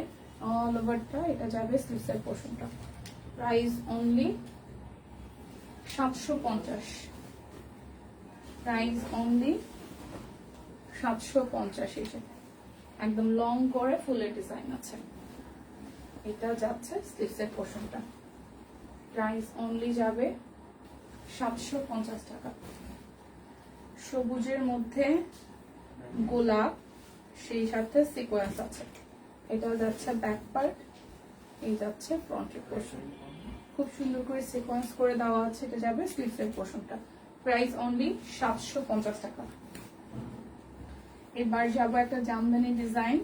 A: অল ওভারটা। এটা যাবে স্লিভসের পোর্শনটা। Price only 750। Price only 750। এটা একদম লং করে ফুলের ডিজাইন আছে। এটা যাচ্ছে স্লিভসের পোর্শনটা। প্রাইস অনলি যাবে 750 টাকা। সবুজের মধ্যে গোলাপ, সেই সাথে সিকোয়েন্স আছে। এটা যাচ্ছে ব্যাক পার্ট, এই যাচ্ছে ফ্রন্টের পোর্শন। খুব সুন্দর করে সিকোয়েন্স করে দেওয়া আছে। এটা যাবে স্লিভসের পোর্শনটা। প্রাইস অনলি 750 টাকা। এবার যাবো একটা জামদানি ডিজাইন।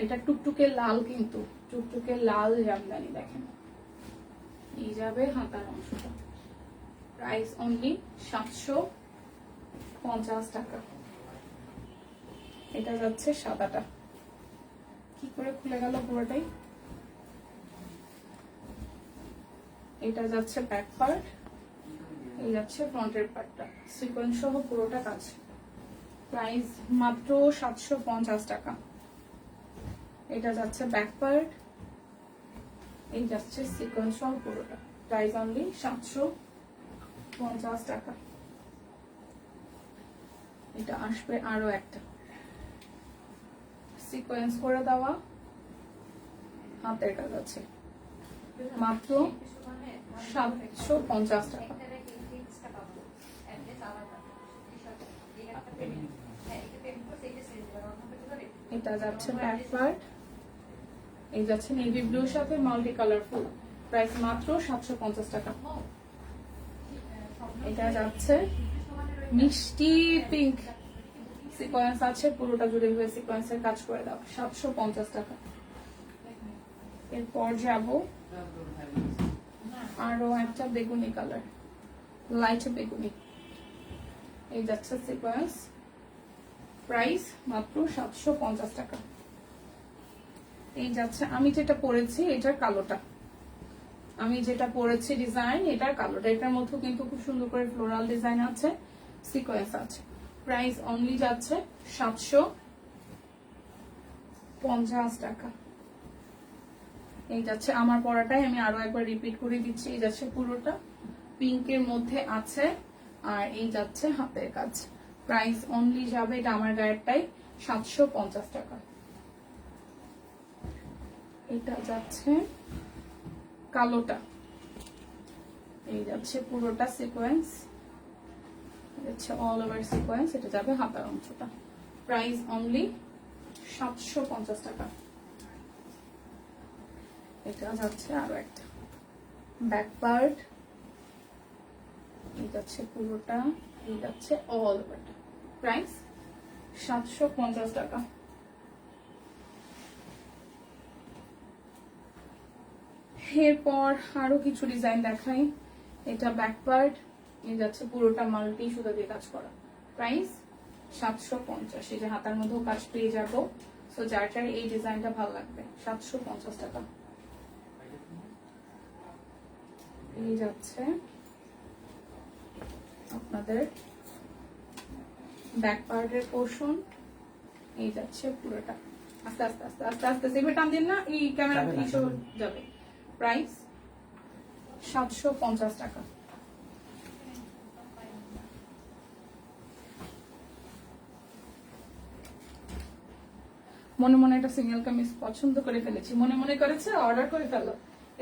A: এটা টুকটুকে লাল, কিন্তু টুকটুকে লাল জামদানি। দেখেন, এই যাবে হাতার অংশটা। প্রাইস অনলি 750 টাকা। এটা যাচ্ছে সাদাটা, কি করে খুলে গেল পুরোটাই। এটা যাচ্ছে ব্যাক পার্ট, এই যাচ্ছে ফ্রন্টের পার্টটা, সিকোয়েন্স সহ পুরোটা কাজ। প্রাইস মাত্র 750 টাকা। এটা যাচ্ছে ব্যাক পার্ট, এই যাচ্ছে সিকোয়েন্স সহ পুরোটা। প্রাইস অনলি 750 টাকা। এটা আসবে আরো একটা সিকোয়েন্স করে দেওয়া, হাতের কাজ আছে। মাত্র 750 টাকা। এটা যাচ্ছে ব্যাক পার্ট, এই যাচ্ছে নেভি ব্লুর সাথে মাল্টি কালারফুল। প্রাইস মাত্র 750 টাকা। এটা যাচ্ছে মিষ্টি পিঙ্ক, সিকোয়েন্স আছে পুরোটা জুড়ে হয়ে সিকোয়েন্সের কাজ করে দাও। 750 টাকা। এরপর যাব আরো একটা বেগুনি কালার, লাইট বেগুনি। এই যাচ্ছে সিকোয়েন্স। প্রাইস মাত্র 750 টাকা। এই যাচ্ছে আমি যেটা পরেছি এটার কালোটা, আমি যেটা পরেছি ডিজাইন এটার কালোটা। এটার মধ্যে কিন্তু খুব সুন্দর করে ফ্লোরাল ডিজাইন আছে, সিকোয়েন্স আছে। প্রাইস অনলি যাচ্ছে 750 টাকা। এই যাচ্ছে আমার পরাটাই, আমি আরো একবার রিপিট করে দিচ্ছি। এই যাচ্ছে পুরোটা পিঙ্কের মধ্যে আছে, আর এই যাচ্ছে হাতের কাজ। প্রাইস অনলি যাবে, এটা আমার গায়েরটাই, 750 টাকা। এটা যাচ্ছে কালোটা, এই যাচ্ছে পুরোটা সিকোয়েন্স, হচ্ছে অল ওভার সিকোয়েন্স। এটা যাবে হাতার অংশটা। প্রাইস অনলি 750 টাকা। এটা যাচ্ছে আরো একটা ব্যাক পার্ট, এই যাচ্ছে পুরোটা, এই যাচ্ছে অল ওভারটা। প্রাইস 750 টাকা। এরপর আরো কিছু ডিজাইন দেখাই। এটা ব্যাক পার্ট, এই যাচ্ছে পুরোটা মাল্টি সুতা দিয়ে কাজ করা। প্রাইস 750। এই যে হাতার মধ্যেও কাজ পেয়ে যাবো। সো যার যার এই ডিজাইনটা ভালো লাগবে, 750 টাকা। এই যাচ্ছে আপনাদের ব্যাক পার্টের পোর্শন এই যাচ্ছে পুরোটা। আস্তে আস্তে আস্তে আস্তে আস্তে সেভাবে টান দিন না, এই ক্যামেরা ইস্যু যাবে। প্রাইস 750 টাকা। মনে মনে একটা সিঙ্গেল কামিজ পছন্দ করে ফেলেছি, মনে মনে করেছে অর্ডার করে ফেলো।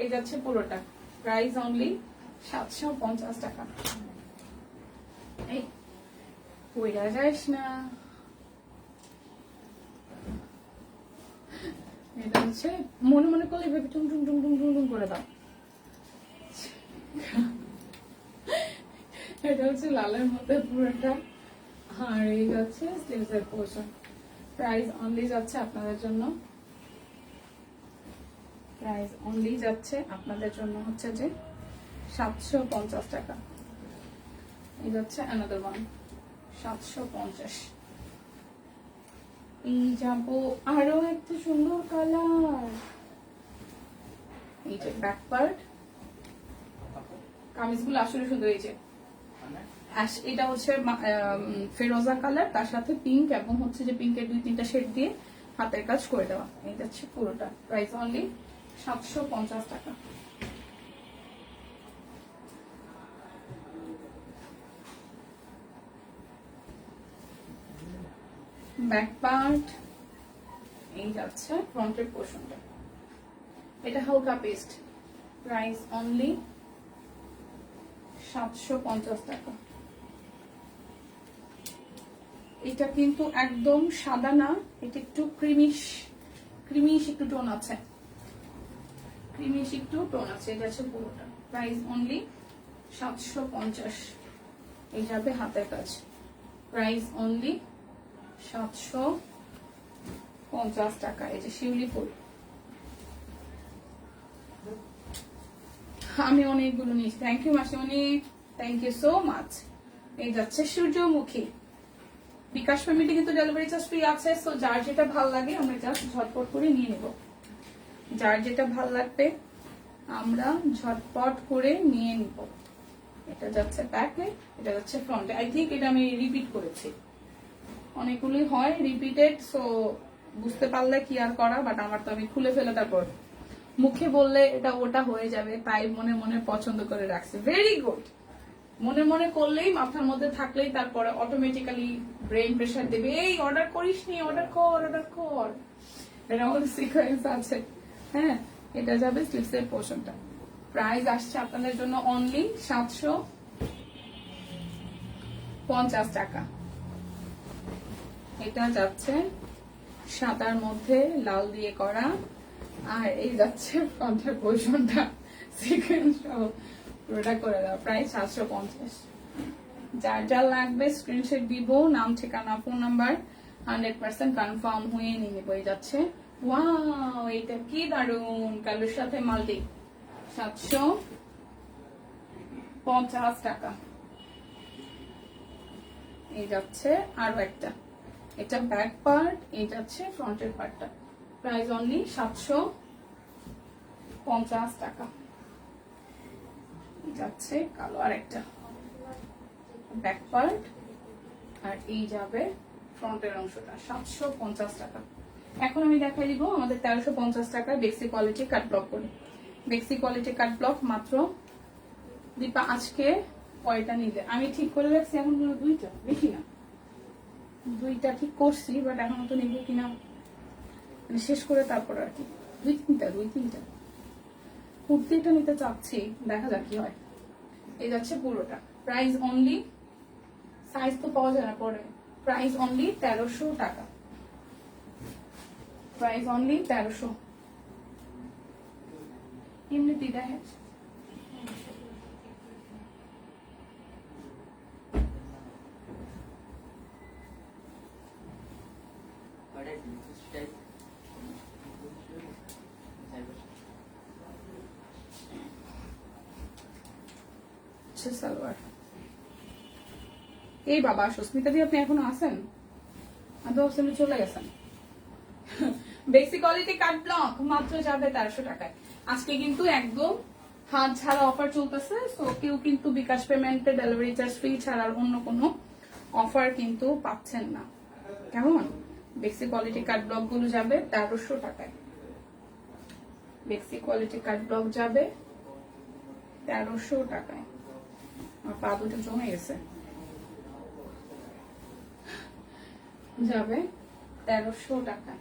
A: এই যাচ্ছে পুরোটা, প্রাইস অনলি 750 টাকা। এই ওইটা যাস না, এটা হচ্ছে মনে মনে করলে ভেবে টুম টুম টুম টুম টুম টুম করে দাও। এটা হচ্ছে লালের মধ্যে পুরোটা, আর এই যাচ্ছে স্লিভসের পোর্শন। প্রাইস অনলি যাচ্ছে আপনাদের জন্য, প্রাইস অনলি যাচ্ছে আপনাদের জন্য হচ্ছে যে 750 টাকা। এই যাচ্ছে অ্যানাদার ওয়ান 750। এই যাবো আরো একটা সুন্দর কালার, এই যে ব্যাক পার্ট। কামিজগুলো আসলে সুন্দর। এই যে এটা হচ্ছে ফেরোজা কালার, তার সাথে পিঙ্ক এবং হচ্ছে যে পিঙ্কের 2-3টা শেড দিয়ে হাতের কাজ করে দেওয়া। এই যাচ্ছে পুরোটা, প্রাইস অনলি 750 টাকা। ব্যাক পার্ট এই যাচ্ছে ফ্রন্টের পোর্শনটা, এটা হালকা পেস্ট, প্রাইস অনলি 750 টাকা। এটা কিন্তু একদম সাদা না, এটা একটু ক্রিমিশ ক্রিমিশ একটু টোন আছে, ক্রিমিশ একটু টোন আছে। এটা আছে পুরোটা, প্রাইস অনলি 750। এই যাবে হাতের কাজ, প্রাইস অনলি 750 টাকা। এই যে শিউলি ফুল, আমি অনেকগুলো নিয়েছি। থ্যাংক ইউ মাসিমণি, থ্যাংক ইউ সো মাচ। এই যাচ্ছে সূর্যমুখী। বিকাশ পেমেন্টে কিন্তু ডেলিভারি চার্জ ফ্রি আছে। সো যার যেটা ভাল লাগে আমরা জাস্ট ঝটপট করে নিয়ে নেব, যার যেটা ভাল লাগবে আমরা ঝটপট করে নিয়ে নিব। এটা যাচ্ছে ব্যাকে, এটা যাচ্ছে ফ্রন্টে। আই থিঙ্ক এটা আমি রিপিট করেছি, অনেকগুলোই হয় রিপিটেড, সো বুঝতে পারলে কি আর করা, বাট আমার তো আমি খুলে ফেলে তারপর মুখে বললে এটা ওটা হয়ে যাবে, তাই মনে মনে পছন্দ করে রাখছি। ভেরি গুড, মনে মনে করলেই মাথার মধ্যে থাকলেই তারপরে অটোমেটিক্যালি ব্রেন প্রেসার দেবে, এই অর্ডার করিস নি, অর্ডার কর অর্ডার কর, এটা আমাদের সিকোয়েন্স আছে। হ্যাঁ, এটা যাবে স্লিভসের পোর্শনটা। প্রাইস আসছে আপনাদের জন্য অনলি 750 টাকা। এটা যাচ্ছে সাদার মধ্যে লাল দিয়ে করা, আর এই যাচ্ছে ফ্রন্টের পোর্শনটা সিকোয়েন্স সহ পুরোটা করে দাও, প্রাইস 750। যার যা লাগবে স্ক্রিনশট দিব, নাম ঠিকানা ফোন নাম্বার 100% কনফার্ম হয়ে নিয়ে নেবো। এই যাচ্ছে ওয়াও, এটা কি দারুন, কালোর সাথে মাল্টি, 750 টাকা। এই যাচ্ছে আরো একটা, এটা ব্যাক পার্ট, এই যাচ্ছে ফ্রন্টের পার্টটা, প্রাইস অনলি 750 টাকা। যাচ্ছে কালো আর একটা ব্যাক পার্ট, আর এই যাবে ফ্রন্টের অংশটা, 750 টাকা। এখন আমি দেখাই দিব আমাদের 1350 টাকায় বেক্সি কোয়ালিটি কাট ব্লক করে। বেক্সি কোয়ালিটি কাট ব্লক মাত্র দীপা আজকে কয়টা নিলে আমি ঠিক করে রাখছি, এখন 2টা, বেশি না 2টা ঠিক করছি, বাট এখন তো নিব কিনা মানে শেষ করে তারপর আর কি 2-3টা কুর্তিটা নিতে চাচ্ছি, দেখা যাক কি হয়। এই যাচ্ছে পুরোটা, প্রাইস অনলি, সাইজ তো পাওয়া যায় না পরে, প্রাইস অনলি 1300 টাকা, প্রাইস অনলি 1300। এমনি দিদা হ্যাঁ সালোয়ার। এই বাবা সুস্মিতা দি, আপনি এখনো আছেন? আমি চলে গেছেন। বেসিক কোয়ালিটি কাট ব্লক মাত্র যাবে 1300 টাকায়। আজকে কিন্তু একদম হাত ছাড়া অফার চলতেছে, সো কেউ কিন্তু বিকাশ পেমেন্টে ডেলিভারি চার্জ ফ্রি ছাড়া অন্য কোনো অফার কিন্তু পাচ্ছেন না। কেমন? বেক্সি কোয়ালিটি কাট ব্লক গুলো যাবে 1300 টাকায়। বেক্সি কোয়ালিটি কাট ব্লক যাবে 1300 টাকায়। আমার পা দুটো জমে গেছে। যাবে 1300 টাকায়।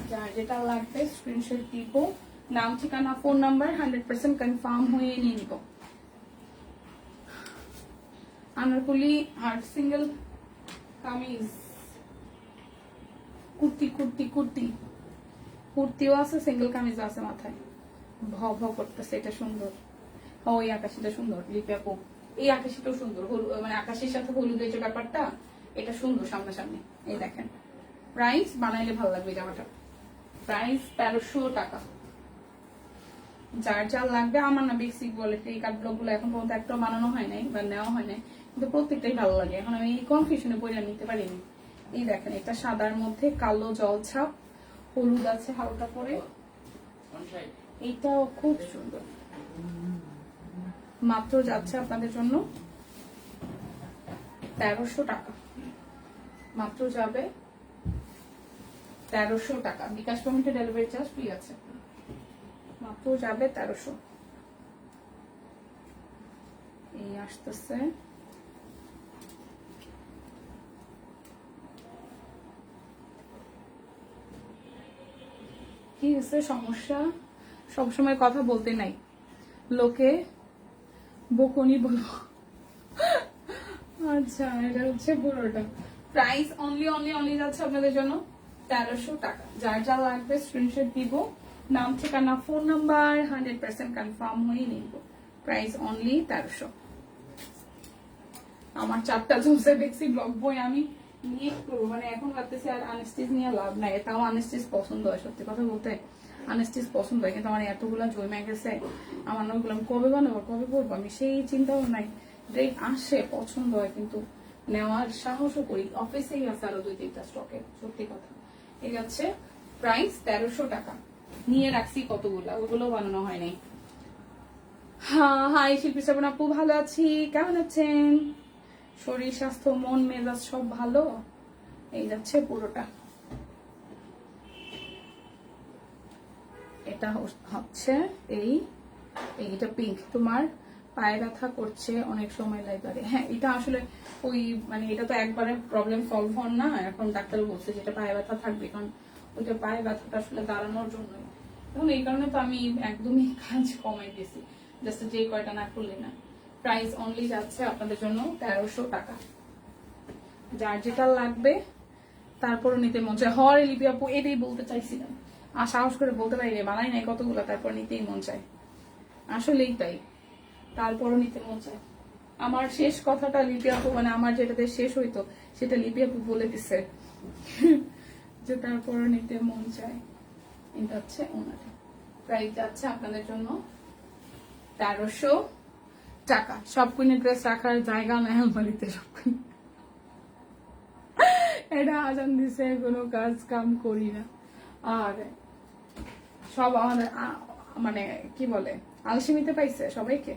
A: যার যেটা লাগবে স্ক্রিনশট দিব, নাম ঠিকানা ফোন নাম্বার 100% কনফার্ম হয়ে নিয়ে নিব। আনারকলি আর সিঙ্গেল কামিজ, কুর্তি কুর্তি কুর্তি কুর্তিও আছে, সিঙ্গেল কামিজ আছে মাথায়, ভ ভ করতেছে। এটা সুন্দর। ওই আকাশিটা সুন্দর, লিপি আপু এই আকাশিটাও সুন্দর, মানে আকাশের সাথে হলুদের যে ব্যাপারটা, এটা সুন্দর সামনাসামনি। এই দেখেন, প্রাইস বানাইলে ভালো লাগবে জামাটা। প্রাইস 1300 টাকা। যার যার লাগবে, আমার না বেসিক কোয়ালিটি এই কাট ব্লক গুলো এখন পর্যন্ত একটাও বানানো হয় নাই বা নেওয়া হয় নাই, কিন্তু প্রত্যেকটাই ভালো লাগে। এখন আমি এই কনফিউশনে পড়ে নিতে পারিনি। এই দেখেন, এটা সাদার মধ্যে কালো জলছাপ, হলুদ আছে হালকা করে, এইটাও খুব সুন্দর। মাত্র যাচ্ছে আপনাদের জন্য 1300 টাকা। মাত্র যাবে 1300 টাকা। বিকাশ পেমেন্টে ডেলিভারি চার্জ ফ্রি আছে। মাত্র যাবে 1300। এই আসতেছে কি হচ্ছে সমস্যা, সবসময় কথা বলতে নাই, লোকে বকুনি বলবো। আচ্ছা, এটা হচ্ছে পুরোটা। প্রাইস অনলি অনলি অনলি যাচ্ছে আপনাদের জন্য 1300 টাকা। যার যা লাগবে স্ক্রিনশট দিব, নাম ঠিকানা ফোন নাম্বার 100% কনফার্ম হয়ে নিব। Price only 1300। আমার 4টা জমসে বেক্সি ব্লক বই আমি নিয়ে করবো, মানে এখন ভাবতেছি আর আনস্টিচ নিয়ে লাভ নাই। তাও আনস্টিচ পছন্দ হয়, সত্যি কথা বলতে আনস্টিচ পছন্দ হয়, কিন্তু আমার এতগুলা জমে গেছে। আমার ওইগুলো আমি কবে বানাবো, কবে করবো, আমি সেই চিন্তাও নাই। ড্রেস আসে, পছন্দ হয়, কিন্তু নেওয়ার সাহসও করি। অফিসেই আছে আরো 2-3টা স্টকে, সত্যি কথা। এই যাচ্ছে প্রাইস 1300 টাকা। নিয়ে রাখছি কতগুলা, ওগুলো বানানো হয়নি। হ্যাঁ, হাই শিল্পী শ্রাবণ আপু, ভালো আছি, কেমন আছেন? শরীর স্বাস্থ্য মন মেজাজ সব ভালো? এই যাচ্ছে পুরোটা। এটা হচ্ছে এইটা পিঙ্ক। তোমার পায়ে ব্যথা করছে অনেক সময় লাইব্রেরি। হ্যাঁ, এটা আসলে ওই মানে এটা তো একবারে প্রবলেম সলভ হন না। এখন ডাক্তার বলছে যেটা পায়ে ব্যথা থাকবে, কারণ ওইটা পায়ে ব্যথাটা আসলে দাঁড়ানোর জন্য। এখন এই কারণে তো আমি একদমই কাজ কমাই দিয়েছি, জাস্ট যে কয়টা না করলে না। প্রাইস অনলি যাচ্ছে আপনাদের জন্য 1300 টাকা। যার যেটা লাগবে তারপরও নিতে মন চায়। হরে লিপি আপু, এটাই বলতে চাইছিলাম, আর সাহস করে বলতে পারি রে, বানাই নাই কতগুলো, তারপর নিতেই মন চায়। আসলেই তাই, তারপরও নিতে মন চায়। আমার শেষ কথাটা লিপি আপু, মানে আমার যেটাতে শেষ হইতো সেটা লিপি আপু বলে দিছে যে তারপরও নিতে মন চায়। এটা হচ্ছে ওনার প্রাইস যাচ্ছে আপনাদের জন্য 1300 টাকা। সব কুইনের ড্রেস রাখার জায়গা নাই আলমারিতে, সব কুইন। এটা আজান দিছে, কোনো কাজ কাম করি না। আর সব আমাদের মানে কি বলে, আলসেমিতে পাইছে সবাইকে,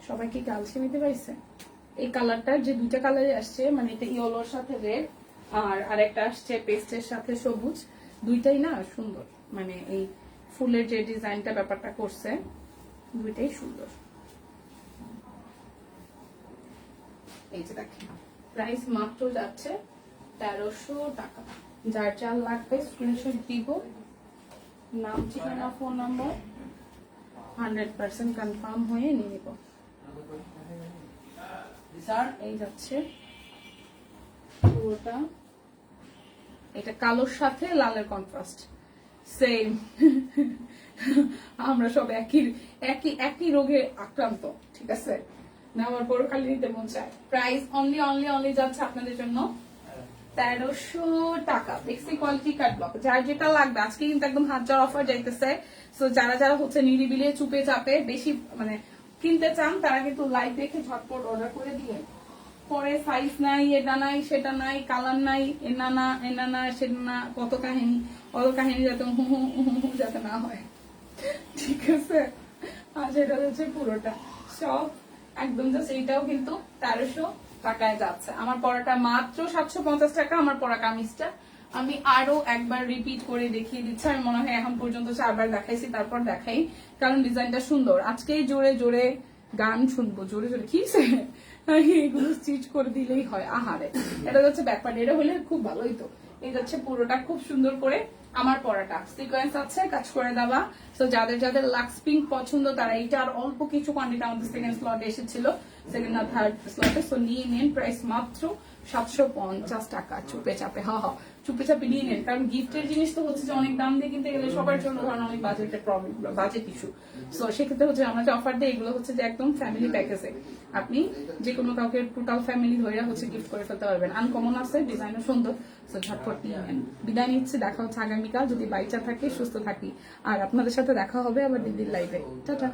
A: সবাইকে কি আলসেমিতে পাইছে? এই কালারটার যে দুইটা কালারে আসছে, মানে এটা ইয়েলোর সাথে রেড, আর আরেকটা আসছে পেস্টের সাথে সবুজ, দুইটাই না সুন্দর। মানে এই ফুলের যে ডিজাইনটা ব্যাপারটা করছে, দুইটাই সুন্দর। এই যে দেখেন, প্রাইস মাত্র যাচ্ছে 1300 টাকা। যার যার লাগবে স্ক্রিনশট দিব, নাম ঠিকানা ফোন নাম্বার 100% কনফার্ম হয়ে নিয়ে নিব। এই যাচ্ছে পুরোটা। এটা কালোর সাথে লালের কন্ট্রাস্ট সেম। আমরা সব একই একই একই রোগে আক্রান্ত, ঠিক আছে? নেওয়ার পর খালি নিতে মন চায়। প্রাইস অনলি অনলি অনলি যাচ্ছে আপনাদের জন্য 1300 টাকা। বেক্সি কোয়ালিটি কাট ব্লক। যার যেটা লাগবে, আজকে কিন্তু একদম হাত যাওয়ার অফার যাইতেছে। সো যারা যারা হচ্ছে নিরিবিলি চুপে চাপে বেশি মানে কিনতে চান, তারা কিন্তু লাইভ দেখে ঝটপট অর্ডার করে দিয়ে, পরে সাইজ নাই, এটা নাই, সেটা নাই, কালার নাই, এনা না সেটা না, কত কাহিনী, অত কাহিনী যাতে হু হু হু হু যাতে না হয়, ঠিক আছে? আর সেটা হচ্ছে পুরোটা সব একদম জাস্ট। এইটাও কিন্তু 1300 টাকায় যাচ্ছে। আমার পরাটা মাত্র 750 টাকা। আমার পরা কামিজটা আমি আরো একবার রিপিট করে দেখিয়ে দিচ্ছি। আমি মনে হয় এখন পর্যন্ত 4বার দেখাইছি, তারপর দেখাই, কারণ ডিজাইনটা সুন্দর। আজকেই জোরে জোরে গান শুনবো, জোরে জোরে কি এগুলো স্টিচ করে দিলেই হয়। আহারে, এটা হচ্ছে ব্যাপার, এটা হলে খুব ভালোই তো। এই হচ্ছে পুরোটা খুব সুন্দর করে আমার পরাটা সিকোয়েন্স আছে, কাজ করে দেওয়া। তো যাদের যাদের লাক্স পিঙ্ক পছন্দ তারা এইটা, আর অল্প কিছু কোয়ান্টিটি আমাদের সেকেন্ড স্লটে এসেছিল, সেকেন্ড আর থার্ড স্লটে। সো নিয়ে নেন, প্রাইস মাত্র 750 টাকা। চুপে চাপে, চুপে চাপে নিয়ে নেন, কারণ গিফটের জিনিস তো হচ্ছে যে অনেক দাম দিয়ে কিনতে গেলে সবার জন্য ধরেন অনেক বাজেটের প্রবলেম, বাজেট ইস্যু। সো সেক্ষেত্রে হচ্ছে আমরা যে অফার দিই এগুলো হচ্ছে যে একদম ফ্যামিলি প্যাকেজে আপনি যে কোনো কাউকে টোটাল ফ্যামিলি ধরে হচ্ছে গিফট করে ফেলতে পারবেন। আনকমন আছে, ডিজাইনও সুন্দর। সো ঝটপট নিয়ে নেন। বিদায় নিচ্ছি, দেখা হচ্ছে আগামীকাল যদি বাইচা থাকি, সুস্থ থাকি। আর আপনাদের সাথে দেখা হবে আবার দিদির লাইভে। টাটা।